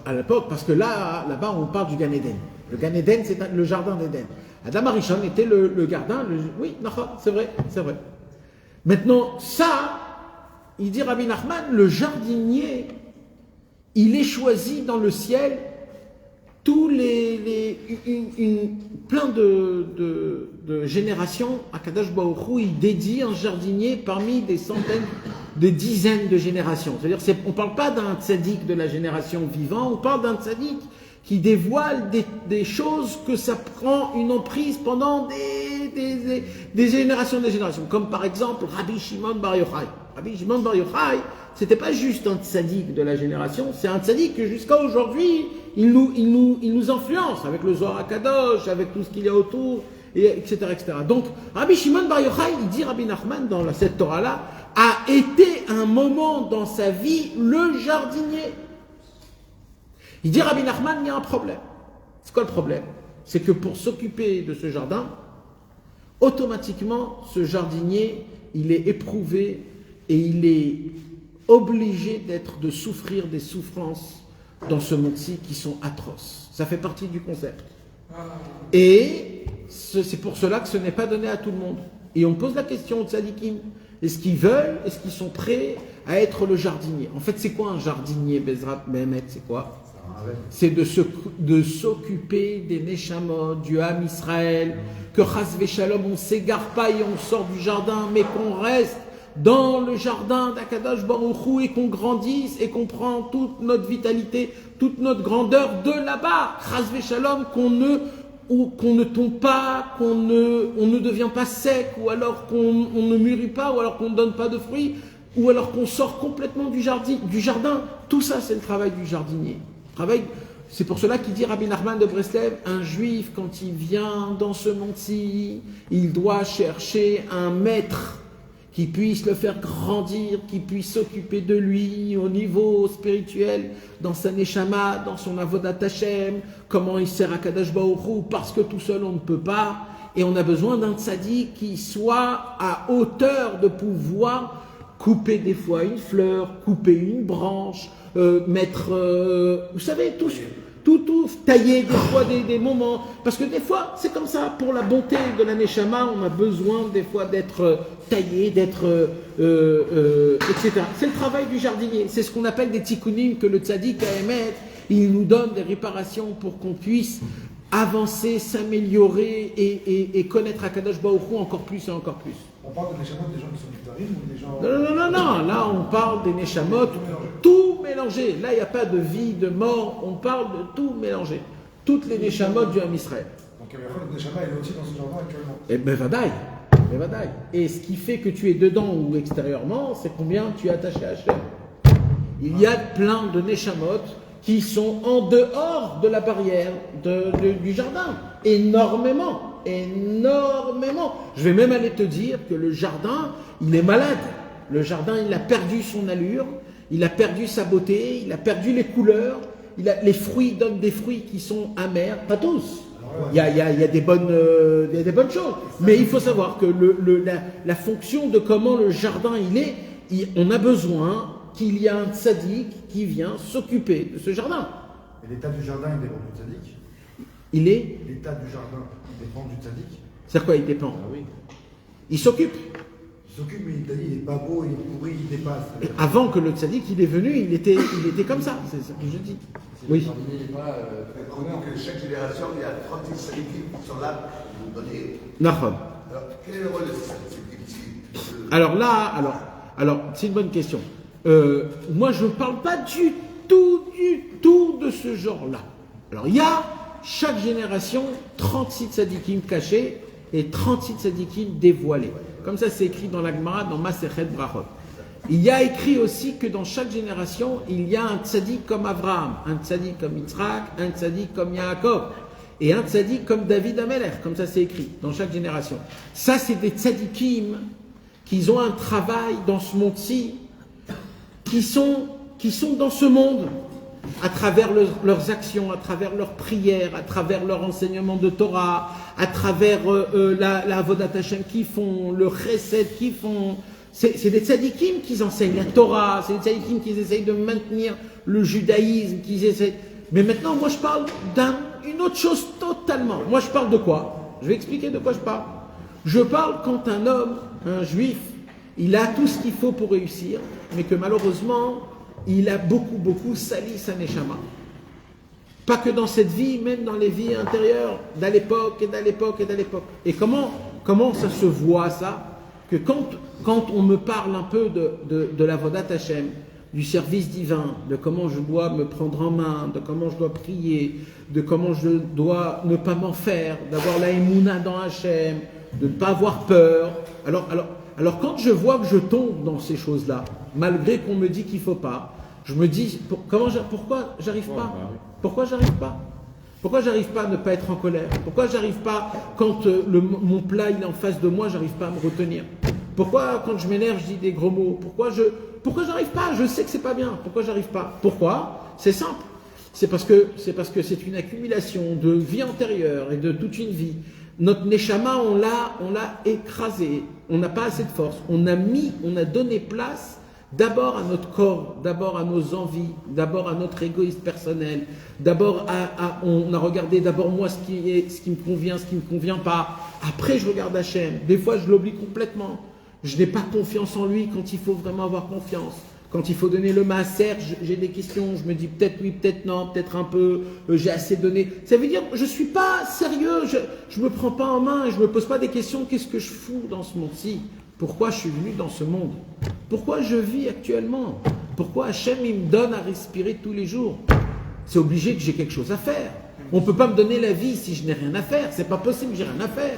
à l'époque, parce que là-bas, on parle du Gan Eden. Le Gan Eden, c'est le jardin d'Éden. Adam Arishon était le gardien, oui, c'est vrai. Maintenant, ça, il dit Rabbi Nachman, le jardinier, il est choisi dans le ciel tous plein de générations. Akadosh Baruch Hu, il dédie un jardinier parmi des centaines, des dizaines de générations. C'est-à-dire, on ne parle pas d'un tzaddik de la génération vivante, on parle d'un tzaddik qui dévoile des choses que ça prend une emprise pendant des générations, comme par exemple Rabbi Shimon Bar Yochai. Rabbi Shimon Bar Yochai, c'était pas juste un tzaddik de la génération, c'est un tzaddik que jusqu'à aujourd'hui, il nous influence avec le Zohar HaKadosh, avec tout ce qu'il y a autour, etc., etc. Donc, Rabbi Shimon Bar Yochai, il dit Rabbi Nachman dans cette Torah-là, a été un moment dans sa vie le jardinier. Il dit Rabbi Nachman, il y a un problème. C'est quoi le problème? C'est que pour s'occuper de ce jardin, automatiquement, ce jardinier, il est éprouvé et il est obligé de souffrir des souffrances dans ce monde-ci qui sont atroces. Ça fait partie du concept. Et c'est pour cela que ce n'est pas donné à tout le monde. Et on pose la question aux tzadikim. Est-ce qu'ils veulent, est-ce qu'ils sont prêts à être le jardinier? En fait, c'est quoi un jardinier, Bezrat Mehmet? C'est quoi? C'est de s'occuper des Neshamot, du Ham Israël, que Chas Veshalom, on ne s'égare pas et on sort du jardin, mais qu'on reste dans le jardin d'Akadosh Baruch Hu et qu'on grandisse et qu'on prend toute notre vitalité, toute notre grandeur de là-bas. Chas Veshalom, qu'on ne tombe pas, on ne devient pas sec, ou alors qu'on ne mûrit pas, ou alors qu'on ne donne pas de fruits, ou alors qu'on sort complètement du jardin. Tout ça, c'est le travail du jardinier. C'est pour cela qu'il dit Rabbi Nachman de Breslev, un juif, quand il vient dans ce monde-ci, il doit chercher un maître qui puisse le faire grandir, qui puisse s'occuper de lui au niveau spirituel, dans sa neshama, dans son avodat Hashem, comment il sert à Kadosh Baruch Hu, parce que tout seul on ne peut pas, et on a besoin d'un tzaddik qui soit à hauteur de pouvoir couper des fois une fleur, couper une branche, mettre, vous savez, tout, tailler des fois des moments, parce que des fois, c'est comme ça, pour la bonté de la Neshama, on a besoin des fois d'être taillé, d'être, etc. C'est le travail du jardinier, c'est ce qu'on appelle des tikkunim que le tzaddik a émettre, il nous donne des réparations pour qu'on puisse avancer, s'améliorer et connaître Akadosh Baruch Hu encore plus et encore plus. On parle des Neshamot des gens qui sont niftarim ou des gens... Non, là on parle des Neshamot, tout mélangé. Là il n'y a pas de vie, de mort, on parle de tout mélangé. Toutes les Neshamot du Ham Israël. Donc le Neshama il est aussi dans ce jardin actuellement. Et Bevadaï. Et ce qui fait que tu es dedans ou extérieurement, c'est combien tu es attaché à Hachem. Il y a plein de Neshamot qui sont en dehors de la barrière du jardin. Énormément. Je vais même aller te dire que le jardin, il est malade. Le jardin, il a perdu son allure, il a perdu sa beauté, il a perdu les couleurs, les fruits donnent des fruits qui sont amers, pas tous. Il y a des bonnes choses. Mais il faut savoir que la fonction de comment le jardin on a besoin qu'il y ait un tzaddik qui vient s'occuper de ce jardin. Et l'état du jardin, il dépend du tzaddik? L'état du jardin, il dépend du tzaddik? C'est quoi, il dépend? Ah oui. Il s'occupe. Mais il est pas beau, il est pourri, il dépasse. Et avant que le tzaddik il est venu, il était comme ça, c'est ce que je dis. Oui. Il faut dire que chaque génération, il y a 36 tzadikim qui sont là pour vous donner. Nahon. Alors, quel est le rôle de ces tzadikim? Alors, c'est une bonne question. Moi, je ne parle pas du tout de ce genre-là. Alors, il y a chaque génération 36 tzadikim cachés et 36 tzadikim dévoilés. Comme ça, c'est écrit dans la Gemara, dans Masechet Brachot. Il y a écrit aussi que dans chaque génération, il y a un tzaddik comme Abraham, un tzaddik comme Yitzhak, un tzaddik comme Yaakov, et un tzaddik comme David Amelech. Comme ça, c'est écrit dans chaque génération. Ça, c'est des tzaddikim qui ont un travail dans ce monde-ci, qui sont dans ce monde, à travers leurs actions, à travers leurs prières, à travers leur enseignement de Torah, à travers la Avodat Hashem qu'ils font, le Chesed qu'ils font. C'est des tzadikim qui enseignent la Torah, c'est des tzadikim qui essayent de maintenir le judaïsme, Mais maintenant, moi je parle d'une autre chose totalement. Moi je parle de quoi? Je vais expliquer de quoi je parle. Je parle quand un homme, un juif, il a tout ce qu'il faut pour réussir, mais que malheureusement, il a beaucoup sali sa neshama. Pas que dans cette vie, même dans les vies intérieures, d'à l'époque. Et comment ça se voit ça? Que quand on me parle un peu de la Vodat Hashem, du service divin, de comment je dois me prendre en main, de comment je dois prier, de comment je dois ne pas m'en faire, d'avoir la émouna dans Hashem, de ne pas avoir peur. Alors quand je vois que je tombe dans ces choses-là, malgré qu'on me dit qu'il ne faut pas, je me dis, pourquoi j'arrive pas? Pourquoi j'arrive pas? Pourquoi j'arrive pas à ne pas être en colère? Pourquoi j'arrive pas, quand mon plat il est en face de moi, j'arrive pas à me retenir? Pourquoi quand je m'énerve, je dis des gros mots? Pourquoi j'arrive pas? Je sais que c'est pas bien. Pourquoi j'arrive pas? Pourquoi? C'est simple. C'est parce que c'est une accumulation de vie antérieure et de toute une vie. Notre neshama, on l'a écrasé. On n'a pas assez de force. On a donné place d'abord à notre corps, d'abord à nos envies, d'abord à notre égoïsme personnel, d'abord on a regardé d'abord moi ce qui me convient, ce qui ne me convient pas. Après je regarde Hachem. Des fois je l'oublie complètement. Je n'ai pas confiance en lui quand il faut vraiment avoir confiance. Quand il faut donner le maaser, j'ai des questions, je me dis peut-être oui, peut-être non, peut-être un peu, j'ai assez donné. Ça veut dire je ne suis pas sérieux, je ne me prends pas en main, je ne me pose pas des questions, qu'est-ce que je fous dans ce monde-ci? Pourquoi je suis venu dans ce monde? Pourquoi je vis actuellement? Pourquoi Hachem il me donne à respirer tous les jours? C'est obligé que j'ai quelque chose à faire. On ne peut pas me donner la vie si je n'ai rien à faire, c'est pas possible, j'ai rien à faire.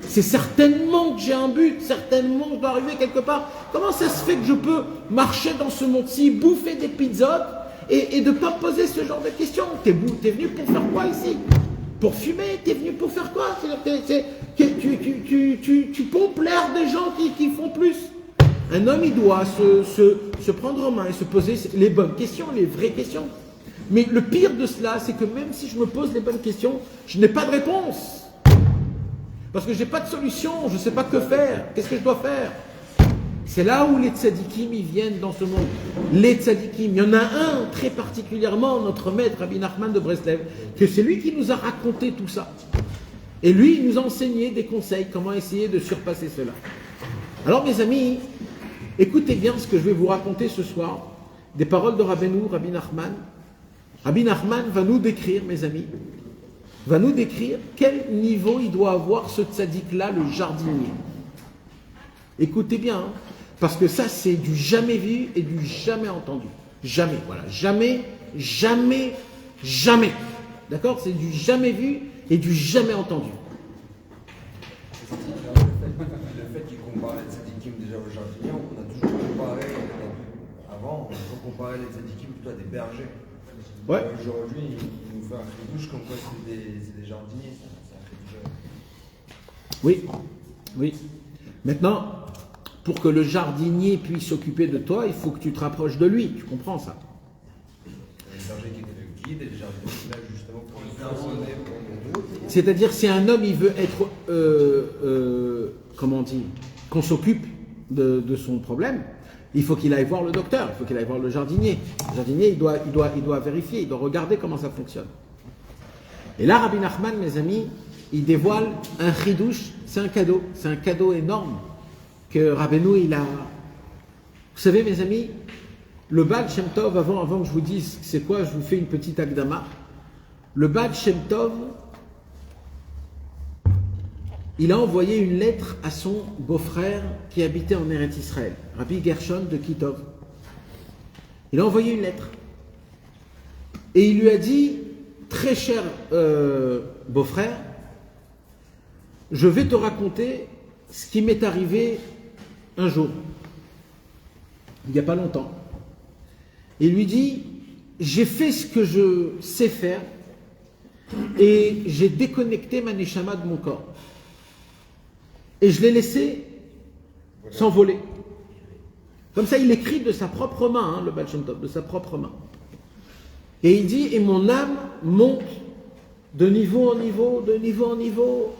C'est certainement que j'ai un but, certainement que je dois arriver quelque part. Comment ça se fait que je peux marcher dans ce monde-ci, bouffer des pizzas et de ne pas poser ce genre de questions? T'es venu pour faire quoi ici? Pour fumer? T'es venu pour faire quoi? Tu pompes l'air des gens qui font plus. Un homme, il doit se prendre en main et se poser les bonnes questions, les vraies questions. Mais le pire de cela, c'est que même si je me pose les bonnes questions, je n'ai pas de réponse. Parce que je n'ai pas de solution, je ne sais pas que faire. Qu'est-ce que je dois faire? C'est là où les tzadikim ils viennent dans ce monde. Les tzadikim, il y en a un très particulièrement, notre maître Rabbi Nachman de Breslev, que c'est lui qui nous a raconté tout ça. Et lui, il nous a enseigné des conseils, comment essayer de surpasser cela. Alors mes amis, écoutez bien ce que je vais vous raconter ce soir, des paroles de Rabbi Nachman. Rabbi Nachman va nous décrire, mes amis, va nous décrire quel niveau il doit avoir ce tzaddik-là, le jardinier. Écoutez bien, hein, parce que ça c'est du jamais vu et du jamais entendu. Jamais, voilà, jamais, jamais, jamais. D'accord? C'est du jamais vu et du jamais entendu. Le fait qu'il compare les tzadikim déjà aux jardiniers, on a toujours comparé, avant, on a toujours comparé les tzadikim plutôt à des bergers. Ouais. Aujourd'hui, il nous fait un fridouche comme quoi c'est des jardiniers. Ça fait déjà... Oui, oui. Maintenant, pour que le jardinier puisse s'occuper de toi, il faut que tu te rapproches de lui. Tu comprends ça? Les bergers qui étaient le guide et les jardiniers qui étaient là justement pour les personner, pour nous. C'est-à-dire, si un homme il veut être, comment on dit, qu'on s'occupe de son problème, il faut qu'il aille voir le docteur, il faut qu'il aille voir le jardinier. Le jardinier, il doit vérifier, il doit regarder comment ça fonctionne. Et là, Rabbi Nachman, mes amis, il dévoile un chidouche, c'est un cadeau énorme que Rabbeinu, il a... Vous savez, mes amis, le Baal Shem Tov, avant que je vous dise c'est quoi, je vous fais une petite akdama. Le Baal Shem Tov, il a envoyé une lettre à son beau-frère qui habitait en Eretz Israël, Rabbi Gershon de Kitov. Il a envoyé une lettre. Et il lui a dit, très cher beau-frère, je vais te raconter ce qui m'est arrivé un jour, il n'y a pas longtemps. Il lui dit, j'ai fait ce que je sais faire et j'ai déconnecté ma neshama de mon corps. Et je l'ai laissé s'envoler. Comme ça, il écrit de sa propre main, hein, le Baal Shem Tov, de sa propre main. Et il dit, et mon âme monte de niveau en niveau, de niveau en niveau.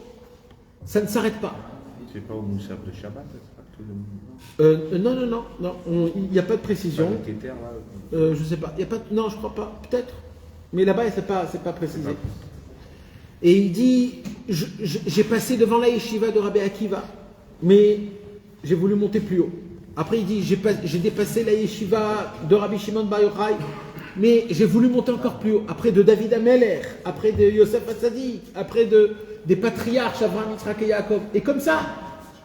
Ça ne s'arrête pas. C'est pas au Moussaf de Shabbat, ça? Non, il n'y a pas de précision. Je sais pas, il y a pas, non, je crois pas, peut-être. Mais là-bas, c'est pas précisé. Et il dit, j'ai passé devant la yeshiva de Rabbi Akiva, mais j'ai voulu monter plus haut. Après, il dit, j'ai dépassé la yeshiva de Rabbi Shimon Bar Yochai, mais j'ai voulu monter encore plus haut. Après de David Ameler, après de Yosef Hatzadik, après des patriarches, Abraham, Yitzhak et Yaakov. Et comme ça,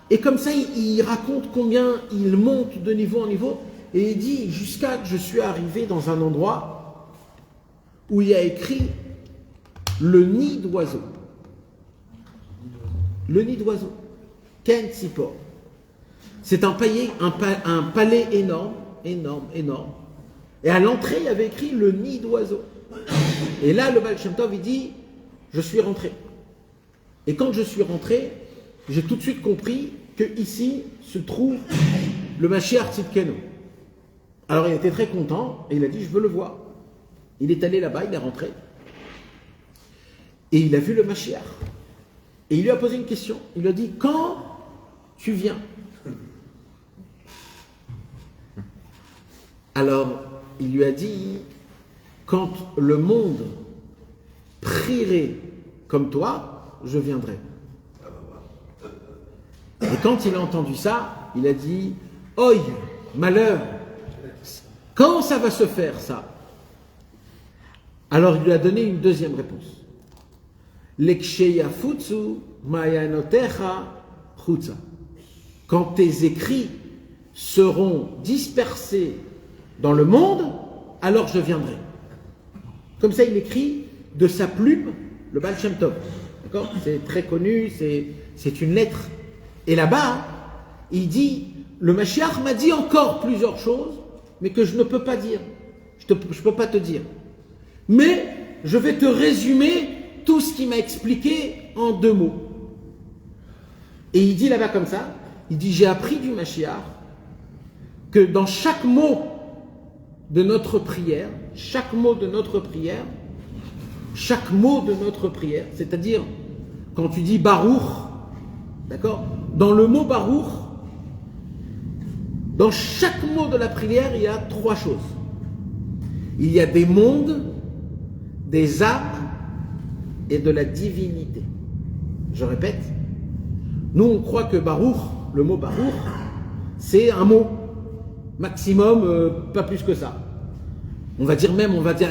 il raconte combien il monte de niveau en niveau, et il dit, jusqu'à que je suis arrivé dans un endroit où il y a écrit le nid d'oiseau. Le nid d'oiseau. Ken Tzipor. C'est un palais énorme. Et à l'entrée, il y avait écrit le nid d'oiseau. Et là, le Baal Shem Tov, il dit, je suis rentré. Et quand je suis rentré, j'ai tout de suite compris que ici se trouve le Mashiach Tzidkenu. Alors il était très content et il a dit, je veux le voir. Il est allé là-bas, il est rentré. Et il a vu le Mashiach. Et il lui a posé une question. Il lui a dit, quand tu viens? Alors, il lui a dit, quand le monde prierait comme toi, je viendrai. Et quand il a entendu ça, il a dit, oi, malheur, quand ça va se faire ça? Alors il lui a donné une deuxième réponse. Quand tes écrits seront dispersés dans le monde, alors je viendrai. Comme ça, il écrit de sa plume le Baal Shem Tov. D'accord ? C'est très connu, c'est une lettre. Et là-bas, il dit, le Mashiach m'a dit encore plusieurs choses, mais que je ne peux pas dire. Je ne peux pas te dire. Mais je vais te résumer tout ce qu'il m'a expliqué en 2 mots. Et il dit là-bas comme ça, il dit, j'ai appris du Mashiach que dans chaque mot de notre prière, c'est-à-dire quand tu dis Baruch, d'accord, dans le mot Baruch, dans chaque mot de la prière, il y a 3 choses. Il y a des mondes, des âmes et de la divinité. Je répète, nous on croit que Baruch, le mot Baruch, c'est un mot, maximum, pas plus que ça. On va dire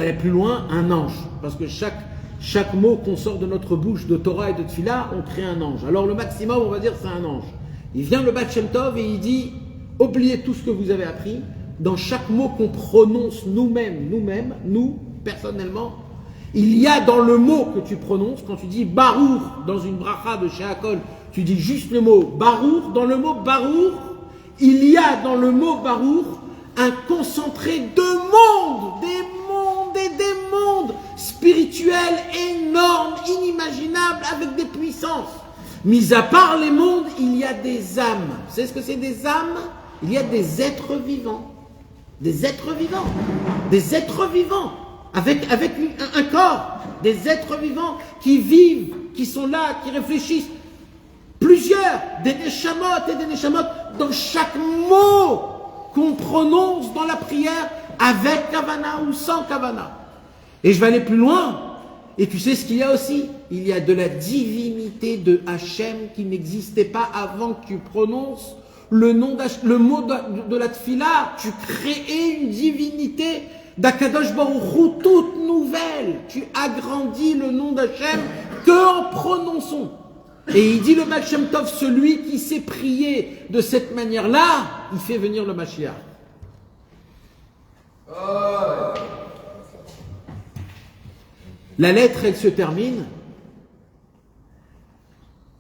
aller plus loin, un ange, parce que chaque mot qu'on sort de notre bouche de Torah et de Tfila, on crée un ange. Alors le maximum, on va dire, c'est un ange. Il vient le Baal Shem Tov et il dit, oubliez tout ce que vous avez appris, dans chaque mot qu'on prononce nous-mêmes, nous, personnellement, il y a dans le mot que tu prononces, quand tu dis Baruch, dans une bracha de Sheakol, tu dis juste le mot Baruch, dans le mot Baruch, il y a dans le mot Baruch un concentré de mondes, des mondes spirituels énormes, inimaginables, avec des puissances. Mis à part les mondes, il y a des âmes. Vous savez ce que c'est des âmes? Il y a des êtres vivants. Des êtres vivants, avec un corps. Des êtres vivants qui vivent, qui sont là, qui réfléchissent. Plusieurs, des neshamot et des neshamot, dans chaque mot qu'on prononce dans la prière, avec kavana ou sans kavana. Et je vais aller plus loin. Et tu sais ce qu'il y a aussi? Il y a de la divinité de Hachem qui n'existait pas avant que tu prononces le mot de la tfila. Tu créais une divinité d'Akadosh Baruch Hu toute nouvelle. Tu agrandis le nom d'Hachem qu'en prononçons. Et il dit le Baal Shem Tov, celui qui sait prier de cette manière-là, il fait venir le Mashiach. La lettre, elle se termine,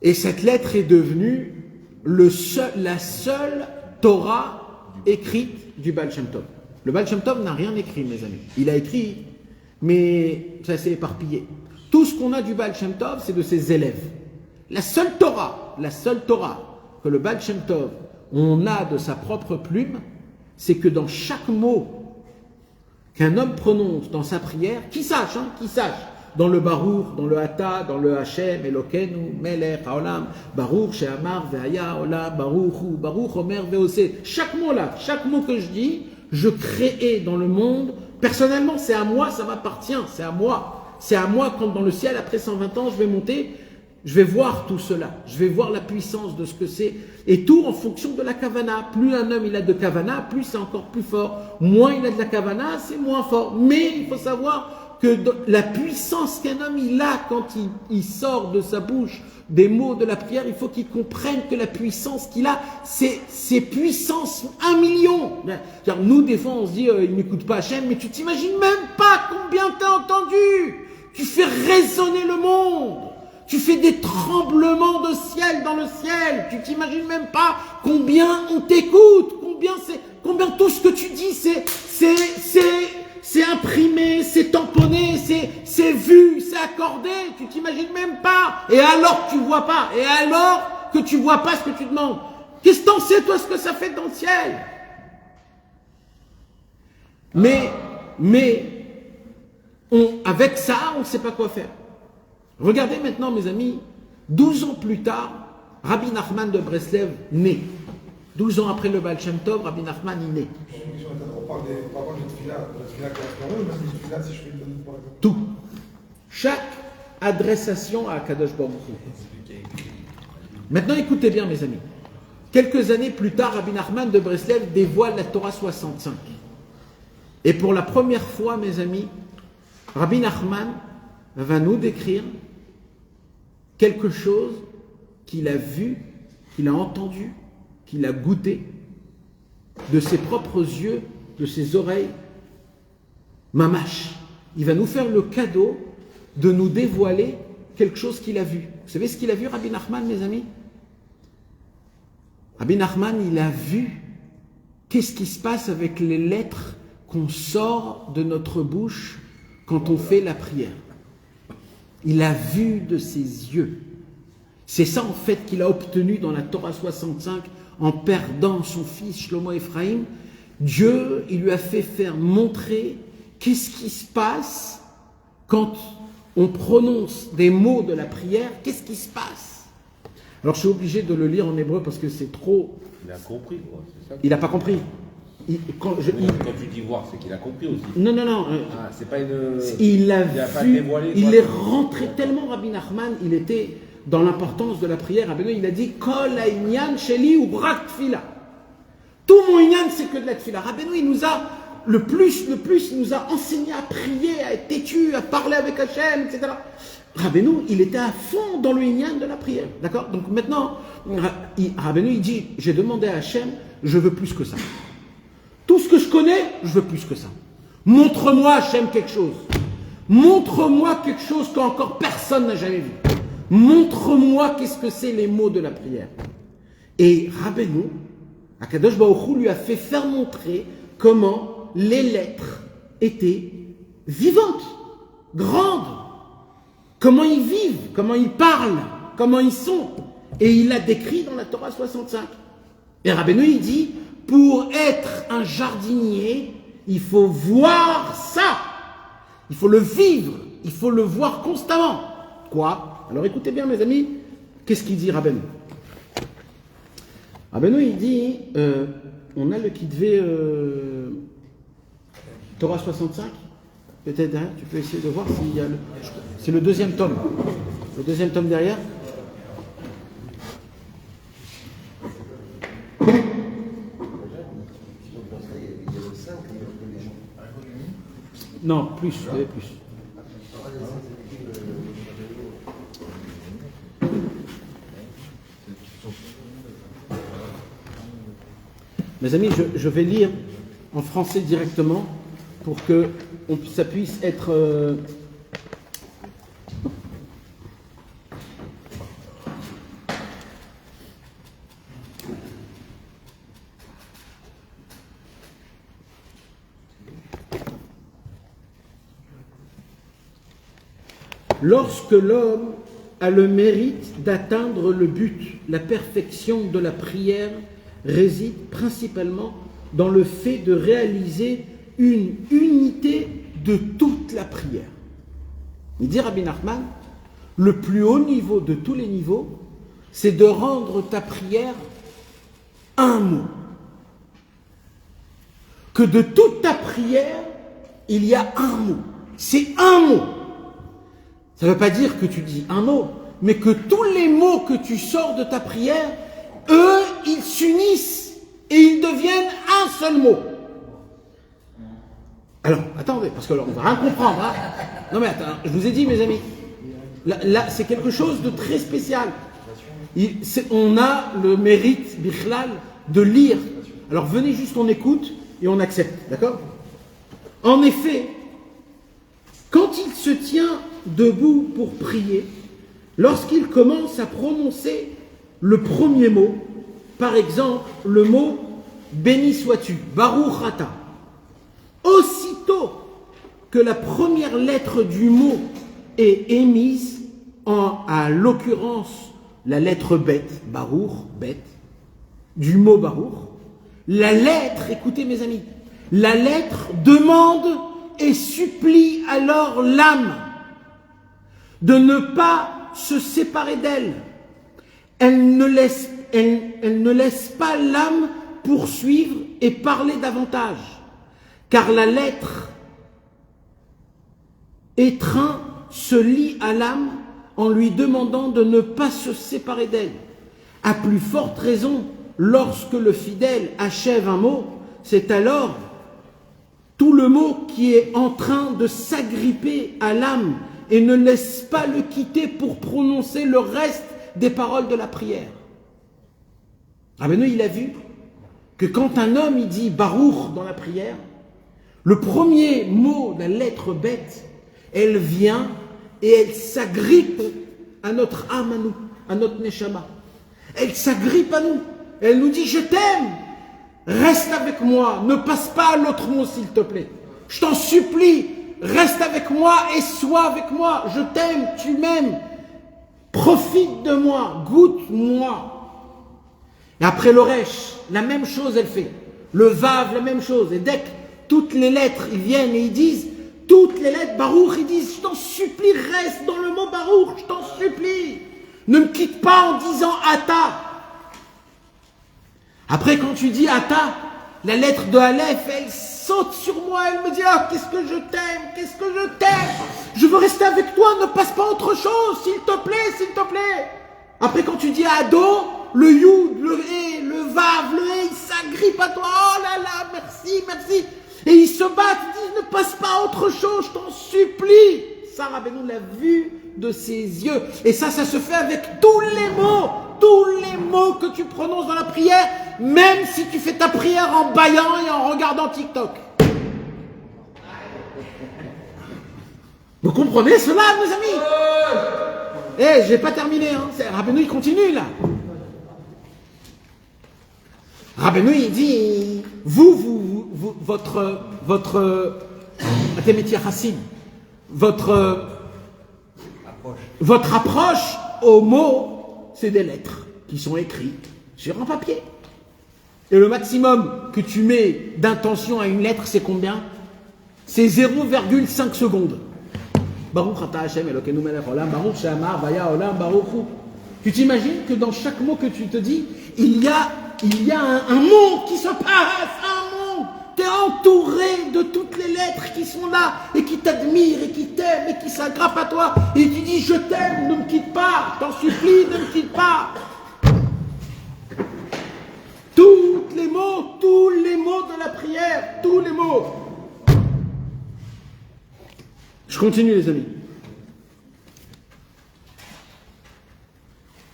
et cette lettre est devenue la seule Torah écrite du Baal Shem Tov. Le Baal Shem Tov n'a rien écrit, mes amis. Il a écrit, mais ça s'est éparpillé. Tout ce qu'on a du Baal Shem Tov, c'est de ses élèves. La seule Torah que le Baal Shem Tov, on a de sa propre plume, c'est que dans chaque mot qu'un homme prononce dans sa prière, qui sache, dans le Baruch, dans le Hata, dans le Hashem, Elokenu, Melech, Haolam, Baruch, She'amar, Ve'aya, Olam, Baruch, Omer, Ve'oseh. Chaque mot que je dis, je crée dans le monde. Personnellement, c'est à moi, ça m'appartient, c'est à moi. C'est à moi quand dans le ciel, après 120 ans, je vais monter, je vais voir tout cela. Je vais voir la puissance de ce que c'est. Et tout en fonction de la kavana. Plus un homme il a de kavana, plus c'est encore plus fort. Moins il a de la kavana, c'est moins fort. Mais il faut savoir que la puissance qu'un homme il a quand il sort de sa bouche des mots de la prière, il faut qu'il comprenne que la puissance qu'il a, c'est puissance 1 million. Car nous, des fois, on se dit, il n'écoute pas Hachem, mais tu t'imagines même pas combien t'as entendu. Tu fais résonner le monde. Tu fais des tremblements de ciel dans le ciel. Tu t'imagines même pas combien on t'écoute, combien tout ce que tu dis, c'est imprimé, c'est tamponné, c'est vu, c'est accordé, tu t'imagines même pas. Et alors que tu vois pas, et alors que tu vois pas ce que tu demandes. Qu'est-ce que t'en sais, toi, ce que ça fait dans le ciel? Mais avec ça, on ne sait pas quoi faire. Regardez maintenant, mes amis, 12 ans plus tard, Rabbi Nachman de Breslev naît. 12 ans après le Baal Shem Tov, Rabbi Nachman y naît. On parle de tefila qui reste ou même du tefila si je fais une bonne par exemple. Tout. Chaque adressation à Kadosh Baruch Hu. Maintenant, écoutez bien, mes amis. Quelques années plus tard, Rabbi Nachman de Breslev dévoile la Torah 65. Et pour la première fois, mes amis, Rabbi Nachman va nous décrire quelque chose qu'il a vu, qu'il a entendu, qu'il a goûté de ses propres yeux, de ses oreilles. Mamash. Il va nous faire le cadeau de nous dévoiler quelque chose qu'il a vu. Vous savez ce qu'il a vu, Rabbi Nachman, mes amis? Rabbi Nachman, il a vu qu'est-ce qui se passe avec les lettres qu'on sort de notre bouche quand on fait la prière. Il a vu de ses yeux. C'est ça en fait qu'il a obtenu dans la Torah 65 en perdant son fils Shlomo Ephraim. Dieu, il lui a fait faire montrer qu'est-ce qui se passe quand on prononce des mots de la prière, qu'est-ce qui se passe. Alors je suis obligé de le lire en hébreu parce que c'est trop... Il a compris, quoi. C'est ça. Il n'a pas compris. Quand tu dis voir, c'est qu'il a compris aussi. Non. Ah, c'est pas une... Il a pas vu, dévoilé, il quoi. est rentré tellement, Rabbi Nachman, il était dans l'importance de la prière. Rabbi, il a dit Kol ha'inyan sheli u brak tfila. Tout mon inyan, c'est que de la tfila. Rabbi, il nous a le plus, il nous a enseigné à prier, à être têtu, à parler avec Hachem, etc. Rabbi, il était à fond dans le inyan de la prière. D'accord? Donc maintenant, Rabbi, il dit j'ai demandé à Hachem, je veux plus que ça. Tout ce que je connais, je veux plus que ça. Montre-moi, Hachem, quelque chose. Montre-moi quelque chose qu'encore personne n'a jamais vu. Montre-moi qu'est-ce que c'est les mots de la prière. Et Rabbeinu, Akadosh Baruch Hu lui a fait faire montrer comment les lettres étaient vivantes, grandes. Comment ils vivent, comment ils parlent, comment ils sont. Et il l'a décrit dans la Torah 65. Et Rabbeinu, il dit, pour être un jardinier, il faut voir ça. Il faut le vivre. Il faut le voir constamment. Quoi? Alors écoutez bien, mes amis. Qu'est-ce qu'il dit, Rabbeinu? Rabbeinu, il dit, on a le Kitvé Torah 65. Peut-être derrière, tu peux essayer de voir s'il y a le... C'est le deuxième tome. Le deuxième tome derrière. Non, plus, vous avez plus. Mes amis, je vais lire en français directement pour que ça puisse être... Lorsque l'homme a le mérite d'atteindre le but, la perfection de la prière réside principalement dans le fait de réaliser une unité de toute la prière. Il dit Rabbi Nachman, le plus haut niveau de tous les niveaux, c'est de rendre ta prière un mot. Que de toute ta prière, il y a un mot. C'est un mot. Ça ne veut pas dire que tu dis un mot, mais que tous les mots que tu sors de ta prière, eux, ils s'unissent et ils deviennent un seul mot. Alors, attendez, parce que là, on va rien comprendre. Hein. Non mais attends, je vous ai dit, mes amis, là c'est quelque chose de très spécial. On a le mérite, bichlal, de lire. Alors venez juste, on écoute et on accepte, d'accord? En effet, quand il se tient debout pour prier, lorsqu'il commence à prononcer le premier mot, par exemple le mot béni sois-tu, Baruch Ata, aussitôt que la première lettre du mot est émise à l'occurrence la lettre bête, Baruch, bête, du mot Baruch. La lettre, écoutez mes amis, la lettre demande et supplie alors l'âme de ne pas se séparer d'elle. Elle ne laisse pas l'âme poursuivre et parler davantage, car la lettre étreint se lie à l'âme en lui demandant de ne pas se séparer d'elle. À plus forte raison, lorsque le fidèle achève un mot, c'est alors tout le mot qui est en train de s'agripper à l'âme et ne laisse pas le quitter pour prononcer le reste des paroles de la prière. Rabbeinu, il a vu que quand un homme il dit Baruch dans la prière, le premier mot de la lettre bête, elle vient et elle s'agrippe à notre âme, à nous, à notre neshama. Elle s'agrippe à nous. Elle nous dit je t'aime, reste avec moi, ne passe pas à l'autre mot s'il te plaît. Je t'en supplie, reste avec moi et sois avec moi. Je t'aime, tu m'aimes. Profite de moi, goûte-moi. Et après le resh, la même chose elle fait. Le vav, la même chose. Et dès que toutes les lettres ils viennent et ils disent, toutes les lettres Baruch, ils disent, je t'en supplie, reste dans le mot Baruch, je t'en supplie. Ne me quitte pas en disant Ata. Après quand tu dis Ata, la lettre de Aleph, elle saute sur moi, elle me dit, ah, qu'est-ce que je t'aime, qu'est-ce que je t'aime. Je veux rester avec toi, ne passe pas autre chose, s'il te plaît, s'il te plaît. Après quand tu dis Ado, le Yud, le He, le Vav, le He, il s'agrippe à toi, oh là là, merci, merci. Et ils se battent, ils disent, ne passe pas autre chose, je t'en supplie. Ça, Rabbeinu l'a vu de ses yeux. Et ça se fait avec tous les mots que tu prononces dans la prière, même si tu fais ta prière en bâillant et en regardant TikTok. Vous comprenez cela, mes amis? J'ai pas terminé, hein. Rabbeinu, il continue, là. Rabbeinu, il dit, votre approche aux mots, c'est des lettres qui sont écrites sur un papier. Et le maximum que tu mets d'intention à une lettre, c'est combien? C'est 0,5 secondes. Baruch ata Hashem Elokeinu melech olam, Baruch she'amar vaya olam, Baruch hu. Tu t'imagines que dans chaque mot que tu te dis, il y a un monde qui se passe, un monde. Tu es entouré de toutes les lettres qui sont là et qui t'admirent et qui t'aiment et qui s'aggravent à toi. Et tu dis, je t'aime, ne me quitte pas, je t'en supplie, ne me quitte pas. Tous les mots de la prière, tous les mots. Je continue, les amis.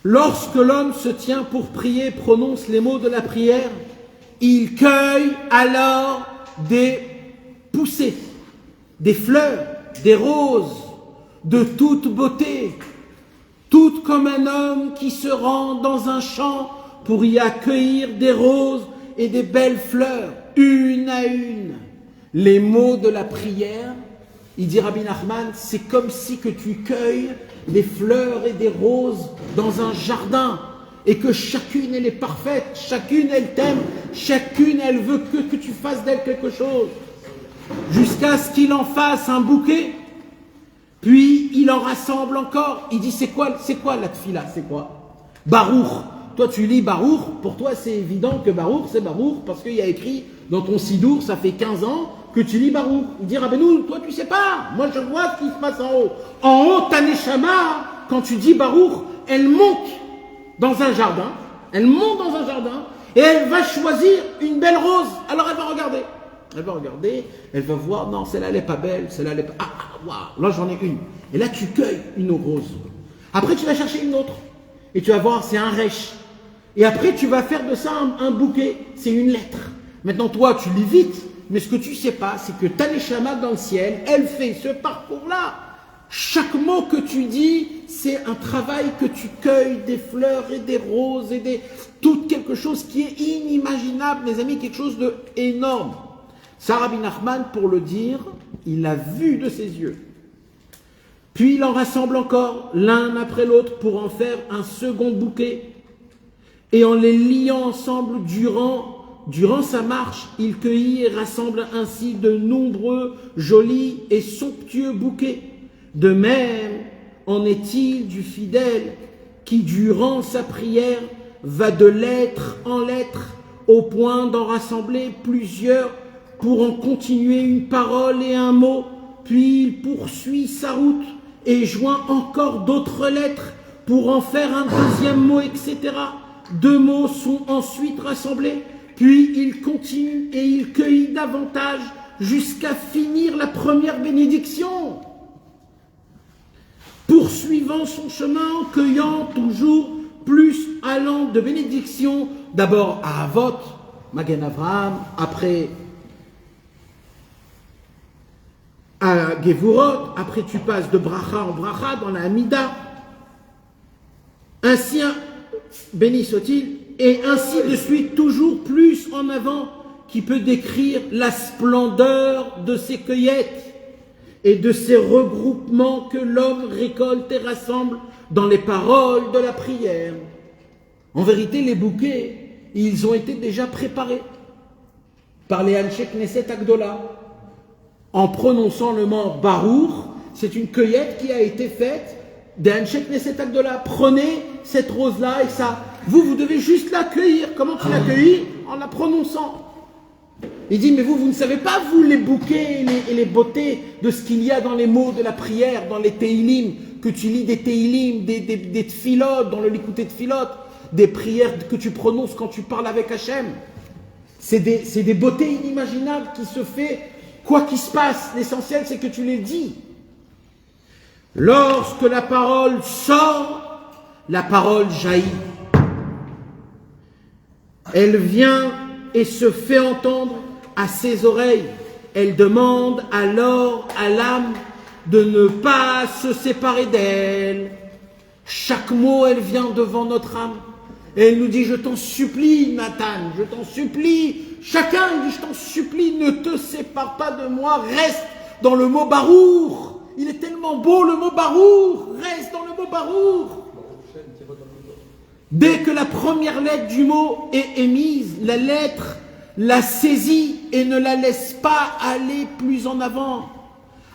Lorsque l'homme se tient pour prier, prononce les mots de la prière, il cueille alors des poussées, des fleurs, des roses, de toute beauté, toutes comme un homme qui se rend dans un champ pour y accueillir des roses et des belles fleurs, une à une. Les mots de la prière, il dit Rabbi Nachman, c'est comme si que tu cueilles des fleurs et des roses dans un jardin et que chacune elle est parfaite, chacune elle t'aime, chacune elle veut que tu fasses d'elle quelque chose jusqu'à ce qu'il en fasse un bouquet, puis il en rassemble encore. Il dit c'est quoi la tfila, c'est quoi? Baruch. Toi tu lis Baruch, pour toi c'est évident que Baruch c'est Baruch parce qu'il y a écrit dans ton sidour, ça fait 15 ans que tu lis Baruch. Il dit Rabbeinu, toi tu sais pas, moi je vois ce qui se passe en haut. En haut, ta neshama, quand tu dis Baruch, elle monte dans un jardin, et elle va choisir une belle rose. Alors elle va regarder, elle va voir, non celle-là elle est pas belle, celle-là elle est pas... waouh, là j'en ai une. Et là tu cueilles une rose. Après tu vas chercher une autre, et tu vas voir, c'est un resh. Et après tu vas faire de ça un bouquet, c'est une lettre. Maintenant toi tu lis vite, mais ce que tu sais pas, c'est que ta neshama dans le ciel, elle fait ce parcours-là. Chaque mot que tu dis, c'est un travail que tu cueilles des fleurs et des roses et tout quelque chose qui est inimaginable, mes amis, quelque chose d'énorme. Ça, Rabbi Nachman, pour le dire, Il l'a vu de ses yeux. Puis il en rassemble encore l'un après l'autre pour en faire un second bouquet. Et en les liant ensemble durant sa marche, il cueillit et rassemble ainsi de nombreux, jolis et somptueux bouquets. De même en est-il du fidèle qui, durant sa prière, va de lettre en lettre au point d'en rassembler plusieurs pour en continuer une parole et un mot, puis il poursuit sa route et joint encore d'autres lettres pour en faire un deuxième mot, etc. 2 mots sont ensuite rassemblés, puis il continue et il cueillit davantage jusqu'à finir la première bénédiction. Poursuivant son chemin, cueillant toujours plus, allant de bénédiction, d'abord à Avot, Magen Avraham, après à Gevurot, après tu passes de bracha en bracha dans la Hamida. Ainsi, béni soit-il, et ainsi de suite, toujours plus en avant, qui peut décrire la splendeur de ces cueillettes et de ces regroupements que l'homme récolte et rassemble dans les paroles de la prière. En vérité, les bouquets, ils ont été déjà préparés par les Anshe Knesset Agdola. En prononçant le mot Baruch, c'est une cueillette qui a été faite des Anshe Knesset Agdola. Prenez cette rose-là et ça. Vous devez juste la cueillir. Comment tu la cueillis? En la prononçant. Il dit, mais vous ne savez pas, vous, les bouquets et les beautés de ce qu'il y a dans les mots de la prière, dans les Teilim, que tu lis des Teilim, des Tfilot, dans le Likuté Tfilot, des prières que tu prononces quand tu parles avec Hachem. C'est des beautés inimaginables qui se fait, quoi qu'il se passe. L'essentiel, c'est que tu les dis. Lorsque la parole sort, la parole jaillit. Elle vient et se fait entendre à ses oreilles. Elle demande alors à l'âme de ne pas se séparer d'elle. Chaque mot, elle vient devant notre âme. Et elle nous dit, je t'en supplie, Nathan, je t'en supplie. Chacun dit, je t'en supplie, ne te sépare pas de moi, reste dans le mot Baruch. Il est tellement beau le mot Baruch, reste dans le mot Baruch. Dès que la première lettre du mot est émise, la lettre la saisit et ne la laisse pas aller plus en avant.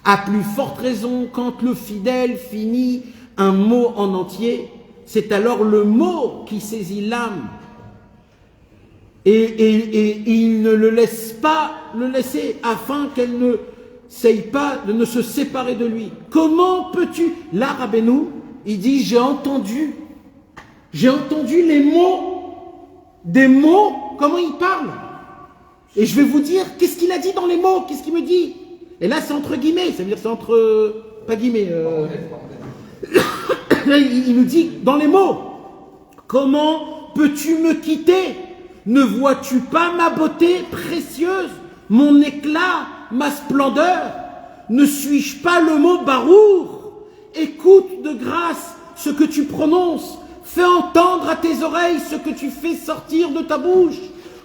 À plus forte raison, quand le fidèle finit un mot en entier, c'est alors le mot qui saisit l'âme. Et il ne le laisse pas le laisser afin qu'elle ne sait pas de ne se séparer de lui. Comment peux-tu? Là, Rabbeinu, il dit, j'ai entendu les mots, des mots, comment il parle. Et je vais vous dire, qu'est-ce qu'il a dit dans les mots, qu'est-ce qu'il me dit. Et là, c'est entre guillemets, ça veut dire c'est entre, pas guillemets, il nous dit dans les mots, comment peux-tu me quitter? Ne vois-tu pas ma beauté précieuse, mon éclat, ma splendeur? Ne suis-je pas le mot Baruch? Écoute de grâce ce que tu prononces, fais entendre à tes oreilles ce que tu fais sortir de ta bouche.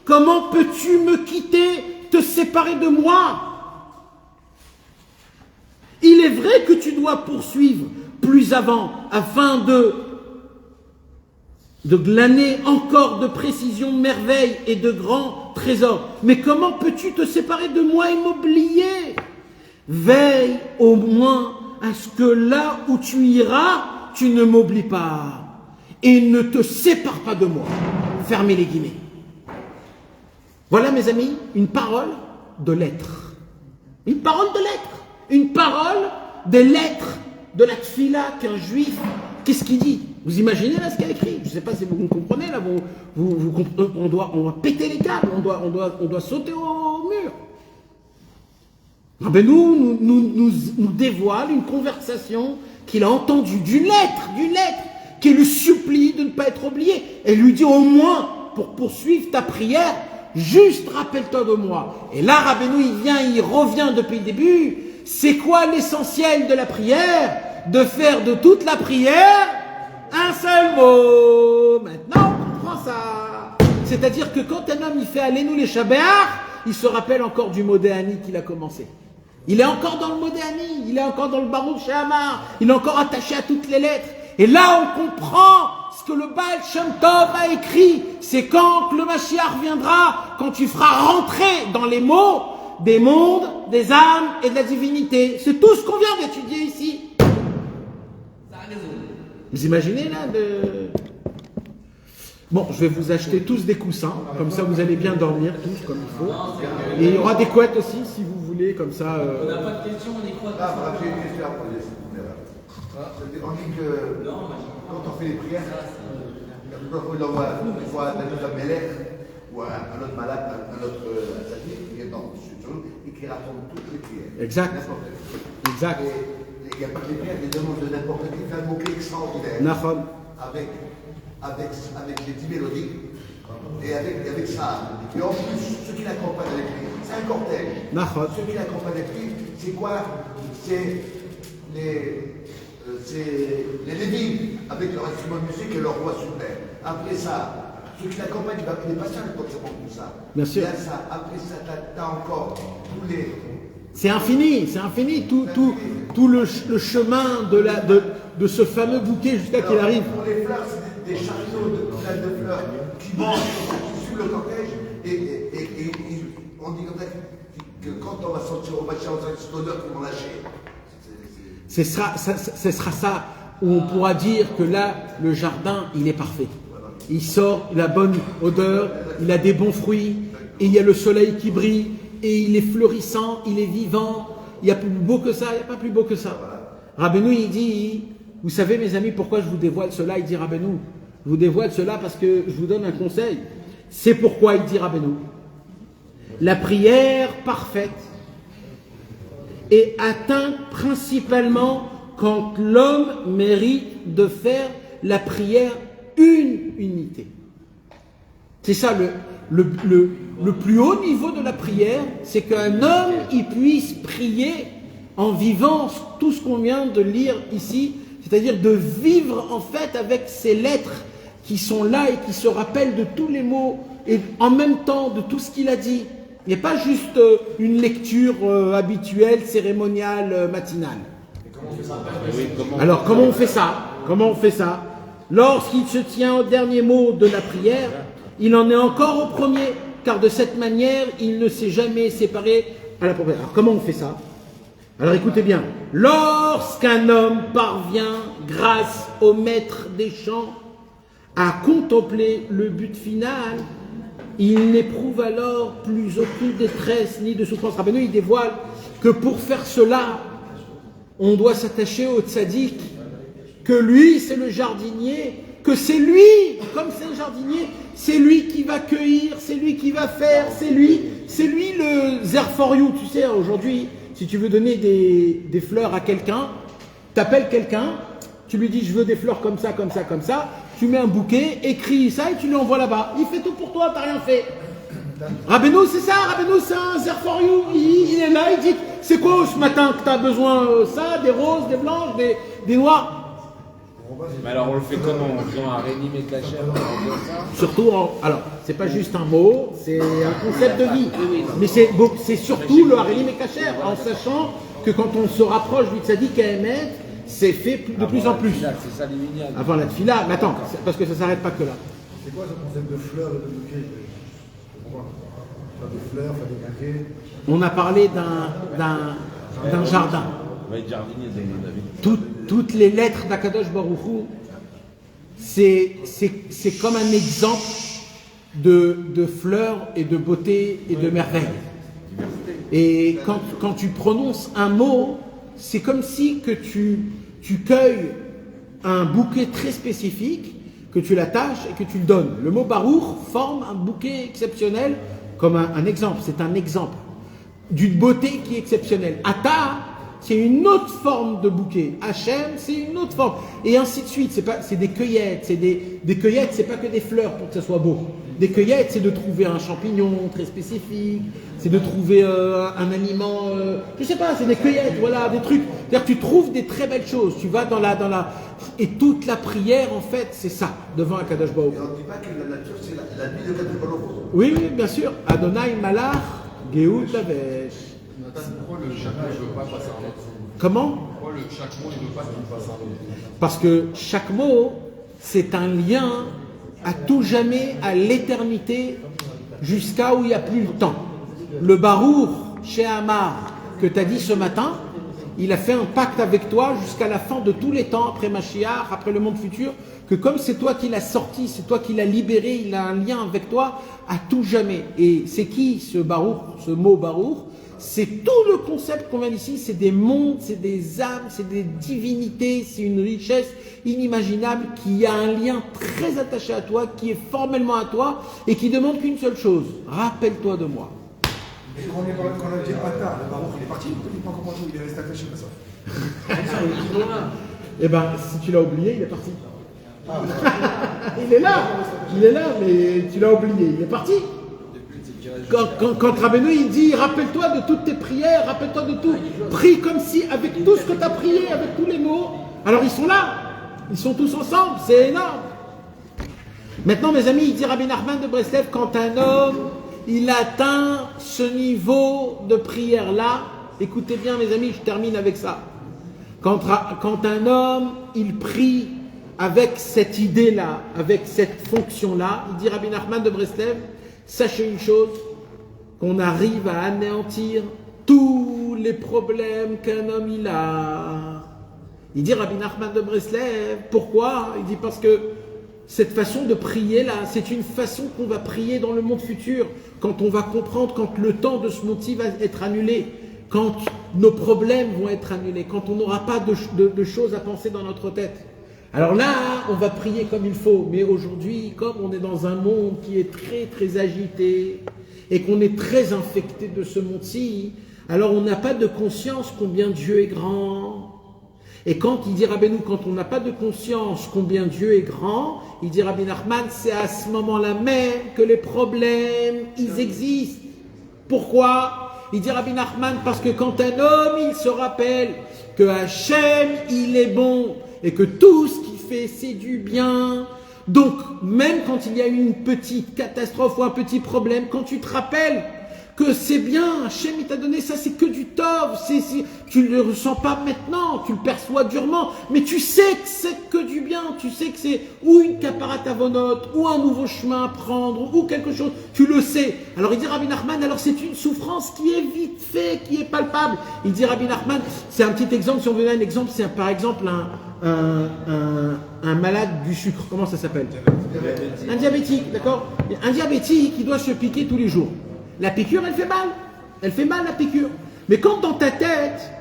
Comment peux-tu me quitter, te séparer de moi? Il est vrai que tu dois poursuivre plus avant afin de glaner encore de précisions, merveilles et de grands trésors. Mais comment peux-tu te séparer de moi et m'oublier? Veille au moins à ce que là où tu iras, tu ne m'oublies pas et ne te sépare pas de moi. Fermez les guillemets. Voilà, mes amis, une parole de lettres. Une parole de lettres. Une parole des lettres de la tfila qu'un juif, qu'est-ce qu'il dit? Vous imaginez là ce qu'il a écrit? Je ne sais pas si vous me comprenez là, on doit péter les câbles, on doit sauter au mur. Rabbeinu nous dévoile une conversation qu'il a entendue d'une lettre, qui lui supplie de ne pas être oublié. Et lui dit au moins, pour poursuivre ta prière, juste rappelle-toi de moi. Et là, Rabbeinu, il revient depuis le début. C'est quoi l'essentiel de la prière? De faire de toute la prière un seul mot. Maintenant, on comprend ça. C'est-à-dire que quand un homme il fait Allénou les Shabbat, il se rappelle encore du mot d'Ani qu'il a commencé. Il est encore dans le Modéani, il est encore dans le Baruch She'amar, il est encore attaché à toutes les lettres. Et là, on comprend ce que le Baal Shem Tov a écrit. C'est quand le Mashiach viendra, quand tu feras rentrer dans les mots des mondes, des âmes et de la divinité. C'est tout ce qu'on vient d'étudier ici. Vous imaginez là Bon, je vais vous acheter tous des coussins, comme ça vous allez bien dormir, tous comme il faut. Et il y aura des couettes aussi, si vous voulez, comme ça. On n'a pas de questions, on y croit. Ah, j'ai une question à poser. On dit que quand on fait les prières, on envoie un autre Melech ou un autre malade, un autre sadique, qui est dans et qui raconte toutes les prières. Exact. Exact. Il n'y a pas que les prières, il y a des demandes de n'importe qui, fait un mot-clé extraordinaire. Avec les 10 mélodies et avec ça. Et en plus, ceux qui l'accompagnent avec lui, c'est un cortège. Ceux qui l'accompagnent avec lui, c'est quoi? C'est les Lévites avec leur instrument de musique et leur roi suprême. Après ça, ceux qui l'accompagnent, il n'est pas seul quand c'est pour tout ça. Bien sûr. Ça. Après ça, tu as encore tous les. C'est infini, tout le chemin de ce fameux bouquet jusqu'à qu'il arrive. Pour les fleurs, c'est des chariots de fleurs qui mangent, qui suivent le cortège, et on dit comme ça que quand on va sortir au match, on va cette odeur qu'ils vont lâcher. Ce sera ça où on pourra dire que là, le jardin, il est parfait. Il sort, il a bonne odeur, il a des bons fruits, et il y a le soleil qui brille, et il est fleurissant, il est vivant. Il y a plus beau que ça, il n'y a pas plus beau que ça. Rabbeinu, il dit, vous savez mes amis, pourquoi je vous dévoile cela? Il dit Rabbeinu, je vous dévoile cela parce que je vous donne un conseil. C'est pourquoi il dit Rabbeinu. La prière parfaite est atteinte principalement quand l'homme mérite de faire la prière une unité. C'est ça le plus haut niveau de la prière, c'est qu'un homme il puisse prier en vivant tout ce qu'on vient de lire ici, c'est-à-dire de vivre en fait avec ces lettres qui sont là et qui se rappellent de tous les mots et en même temps de tout ce qu'il a dit. Il n'y a pas juste une lecture habituelle, cérémoniale, matinale. Alors comment on fait ça? Lorsqu'il se tient au dernier mot de la prière, il en est encore au premier, car de cette manière, il ne s'est jamais séparé à la première. Alors comment on fait ça? Alors écoutez bien, lorsqu'un homme parvient, grâce au maître des chants, à contempler le but final, il n'éprouve alors plus aucune détresse ni de souffrance. Rabbeinu, il dévoile que pour faire cela, on doit s'attacher au tzaddik, que lui c'est le jardinier, que c'est lui, comme c'est le jardinier, c'est lui qui va cueillir, c'est lui qui va faire, c'est lui le zer for you. Tu sais, aujourd'hui, si tu veux donner des fleurs à quelqu'un, tu appelles quelqu'un, tu lui dis je veux des fleurs comme ça, comme ça, comme ça, tu mets un bouquet, écris ça et tu lui envoies là-bas. Il fait tout pour toi, t'as rien fait. Rabbeinu, c'est ça, Rabbeinu, c'est un zer for you. Il est là, il dit c'est quoi ce matin que tu as besoin? Ça, des roses, des blanches, des noires. Mais alors on le fait comment? En faisant un Rémi Mekacher, Surtout, alors, c'est pas juste un mot, c'est un concept de vie. Mais c'est surtout le Harelim et Kacher, en sachant que quand on se rapproche du Tzadik à Emet, c'est fait de plus en plus. C'est ça les mignons. Avant la tfila, mais attends, parce que ça s'arrête pas que là. C'est quoi ce concept de fleurs et de bouquet? Faire des fleurs, faire des bouquets. On a parlé d'un jardin. On va être jardinier, David. Toutes les lettres d'Akadosh Baruch Hu, c'est comme un exemple de fleurs et de beauté et de merveille. Et quand tu prononces un mot, c'est comme si que tu cueilles un bouquet très spécifique, que tu l'attaches et que tu le donnes. Le mot Baruch forme un bouquet exceptionnel comme un exemple. C'est un exemple d'une beauté qui est exceptionnelle. Ata, c'est une autre forme de bouquet. Hachem, c'est une autre forme. Et ainsi de suite. C'est des cueillettes. C'est des cueillettes, c'est pas que des fleurs pour que ça soit beau. Des cueillettes, c'est de trouver un champignon très spécifique. C'est de trouver un aliment. Je sais pas, c'est des cueillettes, voilà, des trucs. C'est-à-dire que tu trouves des très belles choses. Tu vas dans la. Et toute la prière, en fait, c'est ça, devant un Kadosh Baruch. Et on ne dit pas que la nature, c'est la vie de Kadosh Baruch. Oui, bien sûr. Adonai Malach, Geout Lavesh. On attend le chaque mot ne veut pas passer à un autre? Comment? Pourquoi chaque mot ne veut pas qu'il passe à un autre? Parce que chaque mot, c'est un lien à tout jamais, à l'éternité, jusqu'à où il n'y a plus le temps. Le Barour, chez Amar, que tu as dit ce matin, il a fait un pacte avec toi jusqu'à la fin de tous les temps, après Mashiach, après le monde futur, que comme c'est toi qui l'as sorti, c'est toi qui l'as libéré, il a un lien avec toi à tout jamais. Et c'est qui ce Barour, ce mot Barour? C'est tout le concept qu'on vient d'ici, c'est des mondes, c'est des âmes, c'est des divinités, c'est une richesse inimaginable qui a un lien très attaché à toi, qui est formellement à toi et qui demande qu'une seule chose, rappelle-toi de moi. Et quand on a dit Ata, le barouk, il est parti, il n'est pas encore parti, il est resté attaché à ça. Eh bien, si tu l'as oublié, il est parti. Il est là, mais tu l'as oublié, il est parti. Quand Rabbeinu il dit, rappelle-toi de toutes tes prières, rappelle-toi de tout, prie comme si, avec tout ce que tu as prié, avec tous les mots, alors ils sont là, ils sont tous ensemble, c'est énorme. Maintenant, mes amis, il dit Rabbi Nachman de Breslev, quand un homme, il atteint ce niveau de prière-là, écoutez bien mes amis, je termine avec ça. Quand un homme, il prie avec cette idée-là, avec cette fonction-là, il dit Rabbi Nachman de Breslev, sachez une chose, qu'on arrive à anéantir tous les problèmes qu'un homme il a. Il dit Rabbi Nachman de Breslev, pourquoi? Il dit parce que cette façon de prier là, c'est une façon qu'on va prier dans le monde futur, quand on va comprendre, quand le temps de ce monde-ci va être annulé, quand nos problèmes vont être annulés, quand on n'aura pas de choses à penser dans notre tête. Alors là, on va prier comme il faut, mais aujourd'hui, comme on est dans un monde qui est très très agité et qu'on est très infecté de ce monde-ci, alors on n'a pas de conscience combien Dieu est grand. Et quand il dit Rabbeinu, quand on n'a pas de conscience combien Dieu est grand, il dit Rabbi Nachman, c'est à ce moment-là même que les problèmes, ils existent. Pourquoi? Il dit Rabbi Nachman, parce que quand un homme, il se rappelle que Hachem, il est bon, et que tout ce qu'il fait, c'est du bien. Donc, même quand il y a une petite catastrophe ou un petit problème, quand tu te rappelles que c'est bien, Hachem il t'a donné ça, c'est que du tov, tu ne le ressens pas maintenant, tu le perçois durement, mais tu sais que c'est que du bien, tu sais que c'est ou une caparat avonot, ou un nouveau chemin à prendre, ou quelque chose, tu le sais. Alors il dit Rabbi Nachman, alors c'est une souffrance qui est vite fait, qui est palpable. Il dit Rabbi Nachman, c'est un petit exemple, si on veut donner un exemple, c'est par exemple un malade du sucre, comment ça s'appelle? Un diabétique, d'accord? Un diabétique qui doit se piquer tous les jours. La piqûre, elle fait mal la piqûre. Mais quand dans ta tête,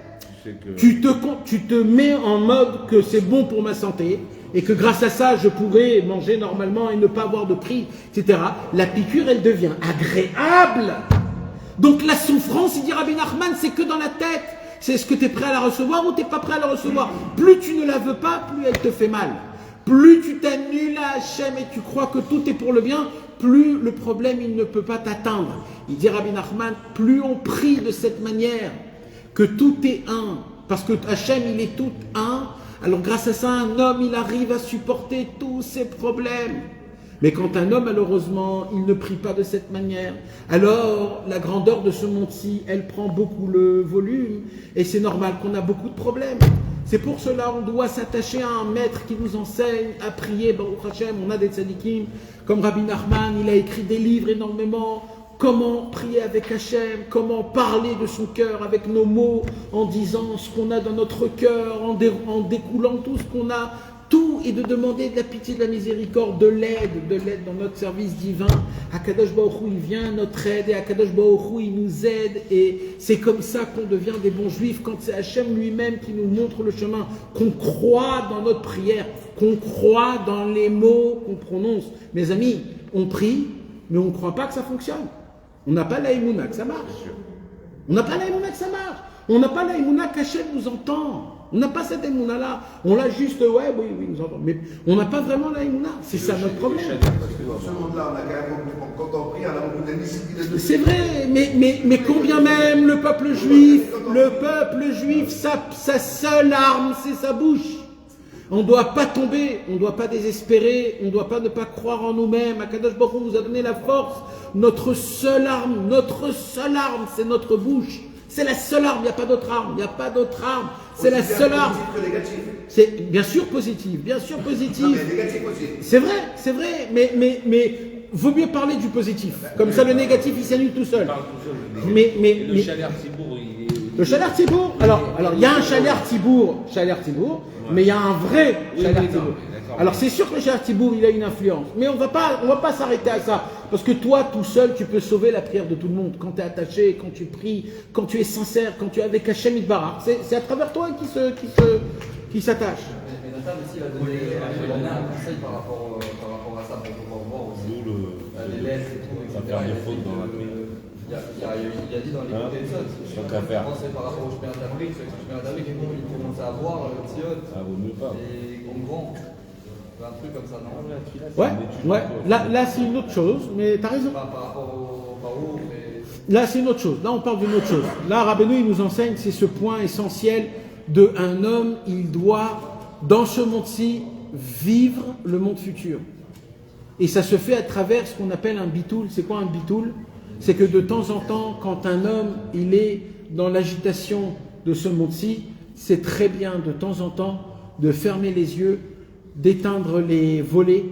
tu te mets en mode que c'est bon pour ma santé et que grâce à ça, je pourrais manger normalement et ne pas avoir de prix, etc. La piqûre, elle devient agréable. Donc la souffrance, il dit Rabbi Nachman, c'est que dans la tête. C'est ce que tu es prêt à la recevoir ou tu n'es pas prêt à la recevoir. Plus tu ne la veux pas, plus elle te fait mal. Plus tu t'annules à Hachem et tu crois que tout est pour le bien, plus le problème il ne peut pas t'atteindre. Il dit Rabbi Nachman, plus on prie de cette manière, que tout est un, parce que Hachem il est tout un, alors grâce à ça un homme il arrive à supporter tous ses problèmes. Mais quand un homme malheureusement il ne prie pas de cette manière, alors la grandeur de ce monde-ci elle prend beaucoup le volume et c'est normal qu'on a beaucoup de problèmes. C'est pour cela on doit s'attacher à un maître qui nous enseigne à prier. Baruch Hashem, on a des tzadikim comme Rabbi Nachman, il a écrit des livres énormément. Comment prier avec Hachem, comment parler de son cœur avec nos mots, en disant ce qu'on a dans notre cœur, en découlant tout ce qu'on a, tout, et de demander de la pitié, de la miséricorde, de l'aide dans notre service divin. Akadosh Baruch Hu, il vient à notre aide, et Akadosh Baruch Hu, il nous aide, et c'est comme ça qu'on devient des bons juifs, quand c'est Hachem lui-même qui nous montre le chemin, qu'on croit dans notre prière, qu'on croit dans les mots qu'on prononce. Mes amis, on prie, mais on ne croit pas que ça fonctionne. On n'a pas la émouna que ça marche. On n'a pas la émouna que ça marche. On n'a pas la émouna qu'Hachem nous entend. On n'a pas cette émouna-là. On l'a juste, ouais, oui, nous entend. Mais on n'a pas vraiment la émouna. C'est ça notre problème. Dans ce monde-là, on a quand même, quand on prie, on a beaucoup de. C'est vrai, mais combien même le peuple juif, sa seule arme, c'est sa bouche. On ne doit pas tomber, on ne doit pas désespérer, on ne doit pas ne pas croire en nous-mêmes. Akadosh Baruch Hu nous a donné la force. Notre seule arme, c'est notre bouche. C'est la seule arme, il n'y a pas d'autre arme. Il n'y a pas d'autre arme. C'est la seule arme. Positif que négatif. C'est bien sûr positif, bien sûr Non, positif. mais négatif aussi. C'est vrai, mais vaut mieux parler du positif. Comme ça, le négatif, il s'annule tout seul. Mais Le Chaler Tibour, il est. le Chaler Tibour, alors il y a un Chaler Tibour, mais il y a un vrai Chaler Tibour. d'accord. Alors c'est sûr que le Chaler Tibour, il a une influence, mais on va pas s'arrêter à ça, parce que toi, tout seul, tu peux sauver la prière de tout le monde. Quand tu es attaché, quand tu pries, quand tu es sincère, quand tu es avec Hachem Itbarach, c'est à travers toi qui s'attache. Mais Nathan aussi va donner un conseil par rapport à ça, pour pouvoir voir aussi D'où le. les lettres et tout, etc. va faire des fautes dans la Il a dit dans les Hein? côtés de ça, Tant qu'à faire. par rapport au chemin d'Afrique, il commence à voir le petit hôte, Ah, vaut mieux pas. et en grand, un truc comme ça, non? Ouais. Là c'est une autre chose, mais tu as raison. Par rapport au Barouf, mais... Là, c'est une autre chose. Là, on parle d'une autre chose. Là, Rabbeinu, il nous enseigne, c'est ce point essentiel de un homme, il doit, dans ce monde-ci, vivre le monde futur. Et ça se fait à travers ce qu'on appelle un bitoul. C'est quoi un bitoul? C'est que de temps en temps, quand un homme, il est dans l'agitation de ce monde-ci, c'est très bien, de temps en temps, de fermer les yeux, d'éteindre les volets,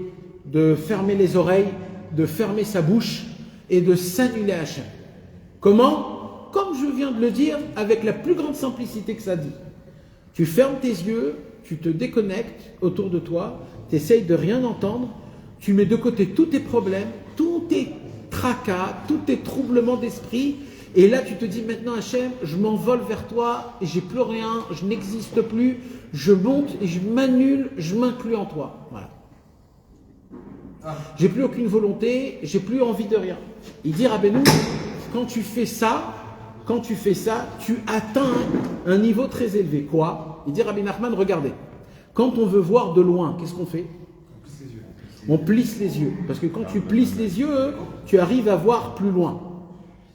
de fermer les oreilles, de fermer sa bouche et de s'annuler à Hachem. Comment? Comme je viens de le dire, avec la plus grande simplicité que ça dit. Tu fermes tes yeux, tu te déconnectes autour de toi, tu essayes de rien entendre, tu mets de côté tous tes problèmes, tous tes tracas, tous tes troublements d'esprit, et là tu te dis maintenant Hachem, je m'envole vers toi, et j'ai plus rien, je n'existe plus, je monte et je m'annule, je m'inclus en toi. Voilà. J'ai plus aucune volonté, j'ai plus envie de rien. Il dit Rabbeinu, quand tu fais ça, tu atteins un niveau très élevé. Quoi? Il dit Rabbi Nachman, regardez, quand on veut voir de loin, qu'est-ce qu'on fait? On plisse les yeux. Parce que quand tu plisses les yeux, tu arrives à voir plus loin.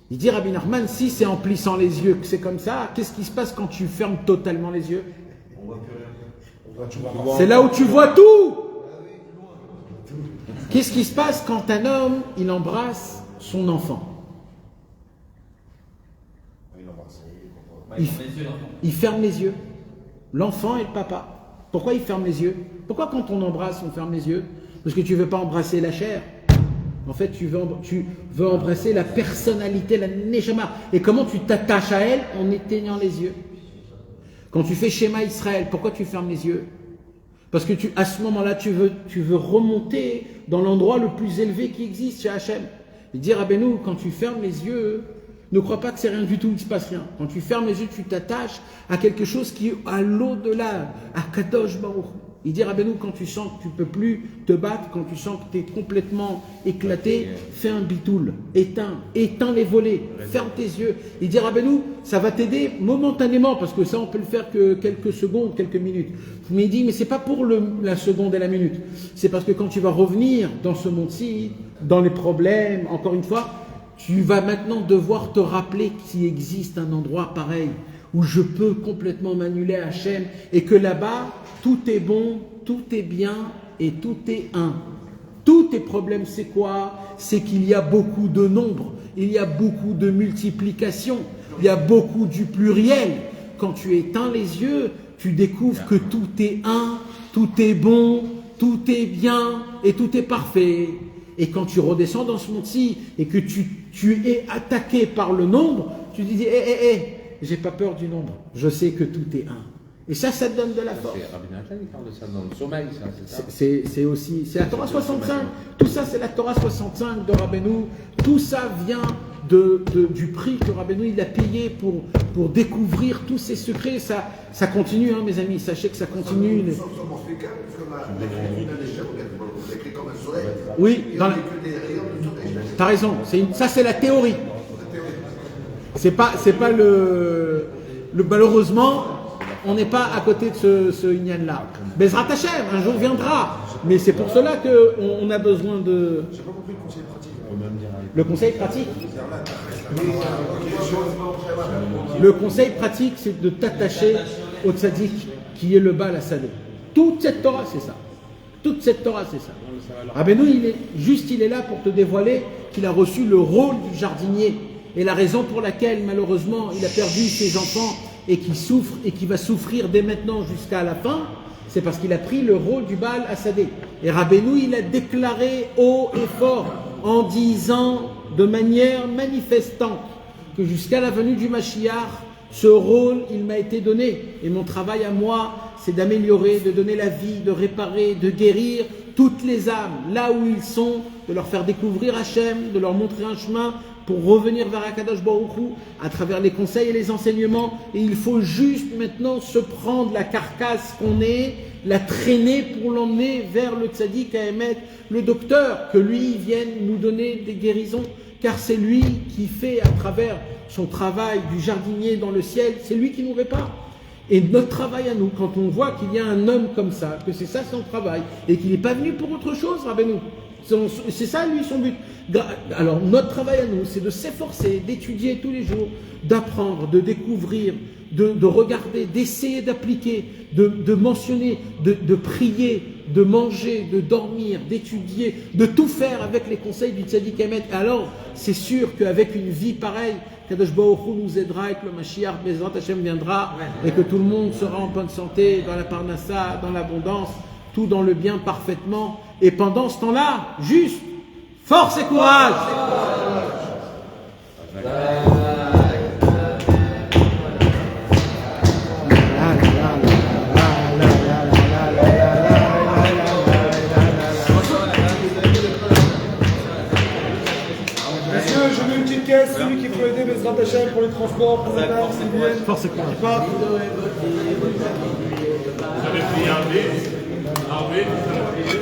Il dit Rabbi Nachman, si c'est en plissant les yeux que c'est comme ça, qu'est-ce qui se passe quand tu fermes totalement les yeux? C'est là où tu vois tout. Qu'est-ce qui se passe quand un homme, il embrasse son enfant? Il ferme les yeux. L'enfant et le papa. Pourquoi il ferme les yeux? Pourquoi quand on embrasse, on ferme les yeux? Parce que tu ne veux pas embrasser la chair. En fait, tu veux embrasser la personnalité, la neshama. Et comment tu t'attaches à elle? En éteignant les yeux. Quand tu fais Shema Israël, pourquoi tu fermes les yeux? Parce que à ce moment-là, tu veux remonter dans l'endroit le plus élevé qui existe chez Hachem. Il dit Rabbeinu, quand tu fermes les yeux, ne crois pas que c'est rien du tout, il ne se passe rien. Quand tu fermes les yeux, tu t'attaches à quelque chose qui est à l'au-delà, à Kadosh Baruch. Il dit Rabbeinu, quand tu sens que tu ne peux plus te battre, quand tu sens que tu es complètement éclaté, fais un bitoul, éteins les volets, ferme tes yeux. Il dit Rabbeinu, ça va t'aider momentanément, parce que ça on peut le faire que quelques secondes, quelques minutes. Mais il dit, mais c'est pas pour la seconde et la minute. C'est parce que quand tu vas revenir dans ce monde-ci, dans les problèmes, encore une fois, tu vas maintenant devoir te rappeler qu'il existe un endroit pareil, où je peux complètement m'annuler à Hachem, et que là-bas, tout est bon, tout est bien, et tout est un. Tous tes problèmes, c'est quoi? C'est qu'il y a beaucoup de nombres, il y a beaucoup de multiplication, il y a beaucoup du pluriel. Quand tu éteins les yeux, tu découvres que tout est un, tout est bon, tout est bien, et tout est parfait. Et quand tu redescends dans ce monde-ci, et que tu es attaqué par le nombre, tu te dis, j'ai pas peur du nombre, je sais que tout est un. Et ça te donne de la force. C'est Rabbi Nachman qui parle de ça dans le sommeil, ça, c'est ça. C'est aussi, c'est la Torah 65. Tout ça, c'est la Torah 65 de Rabbeinu. Tout ça vient du prix que Rabbeinu il a payé pour découvrir tous ces secrets. Ça continue, hein, mes amis. Sachez que ça continue. Oui, t'as raison. Ça, c'est la théorie. C'est pas malheureusement. On n'est pas à côté de ce Inyan-là. Bezrat Hashem, un jour viendra. Mais c'est pour cela qu'on a besoin de... J'ai pas compris le conseil pratique. Le conseil pratique. Le conseil pratique, c'est de t'attacher au tzaddik, qui est le Baal Hasadeh. Toute cette Torah, c'est ça. Toute cette Torah, c'est ça. Rabbeinu, il est là pour te dévoiler qu'il a reçu le rôle du jardinier. et la raison pour laquelle malheureusement il a perdu ses enfants et qui souffre et qui va souffrir dès maintenant jusqu'à la fin, c'est parce qu'il a pris le rôle du Baal Assadé. Et Rabbeinu, il a déclaré haut et fort en disant de manière manifestante que jusqu'à la venue du Mashiach, ce rôle, il m'a été donné. Et mon travail à moi, c'est d'améliorer, de donner la vie, de réparer, de guérir toutes les âmes, là où ils sont, de leur faire découvrir Hachem, de leur montrer un chemin pour revenir vers Akadosh Baruch Hu à travers les conseils et les enseignements. Et il faut juste maintenant se prendre la carcasse qu'on est, la traîner pour l'emmener vers le tzaddik à émettre, le docteur, que lui vienne nous donner des guérisons, car c'est lui qui fait à travers son travail du jardinier dans le ciel, c'est lui qui nous répare. Et notre travail à nous, quand on voit qu'il y a un homme comme ça, que c'est ça son travail, et qu'il n'est pas venu pour autre chose, Rabbeinu, c'est ça lui son but. Alors notre travail à nous, c'est de s'efforcer, d'étudier tous les jours, d'apprendre, de découvrir, de regarder, d'essayer d'appliquer, de mentionner, de prier, de manger, de dormir, d'étudier, de tout faire avec les conseils du Tzaddik Emet. Alors, c'est sûr qu'avec une vie pareille, Kadosh Baruch Hu nous aidera et que le Mashiach Bezrat Hashem viendra et que tout le monde sera en bonne santé, dans la parnassa, dans l'abondance, tout dans le bien parfaitement. Et pendant ce temps-là, juste, force et courage! Monsieur, je mets une petite caisse, celui qui peut aider Bezrat Hashem pour les transports, pour les dames, qui viennent. Force et courage. Qui partent. Vous avez pris un B, vous avez pris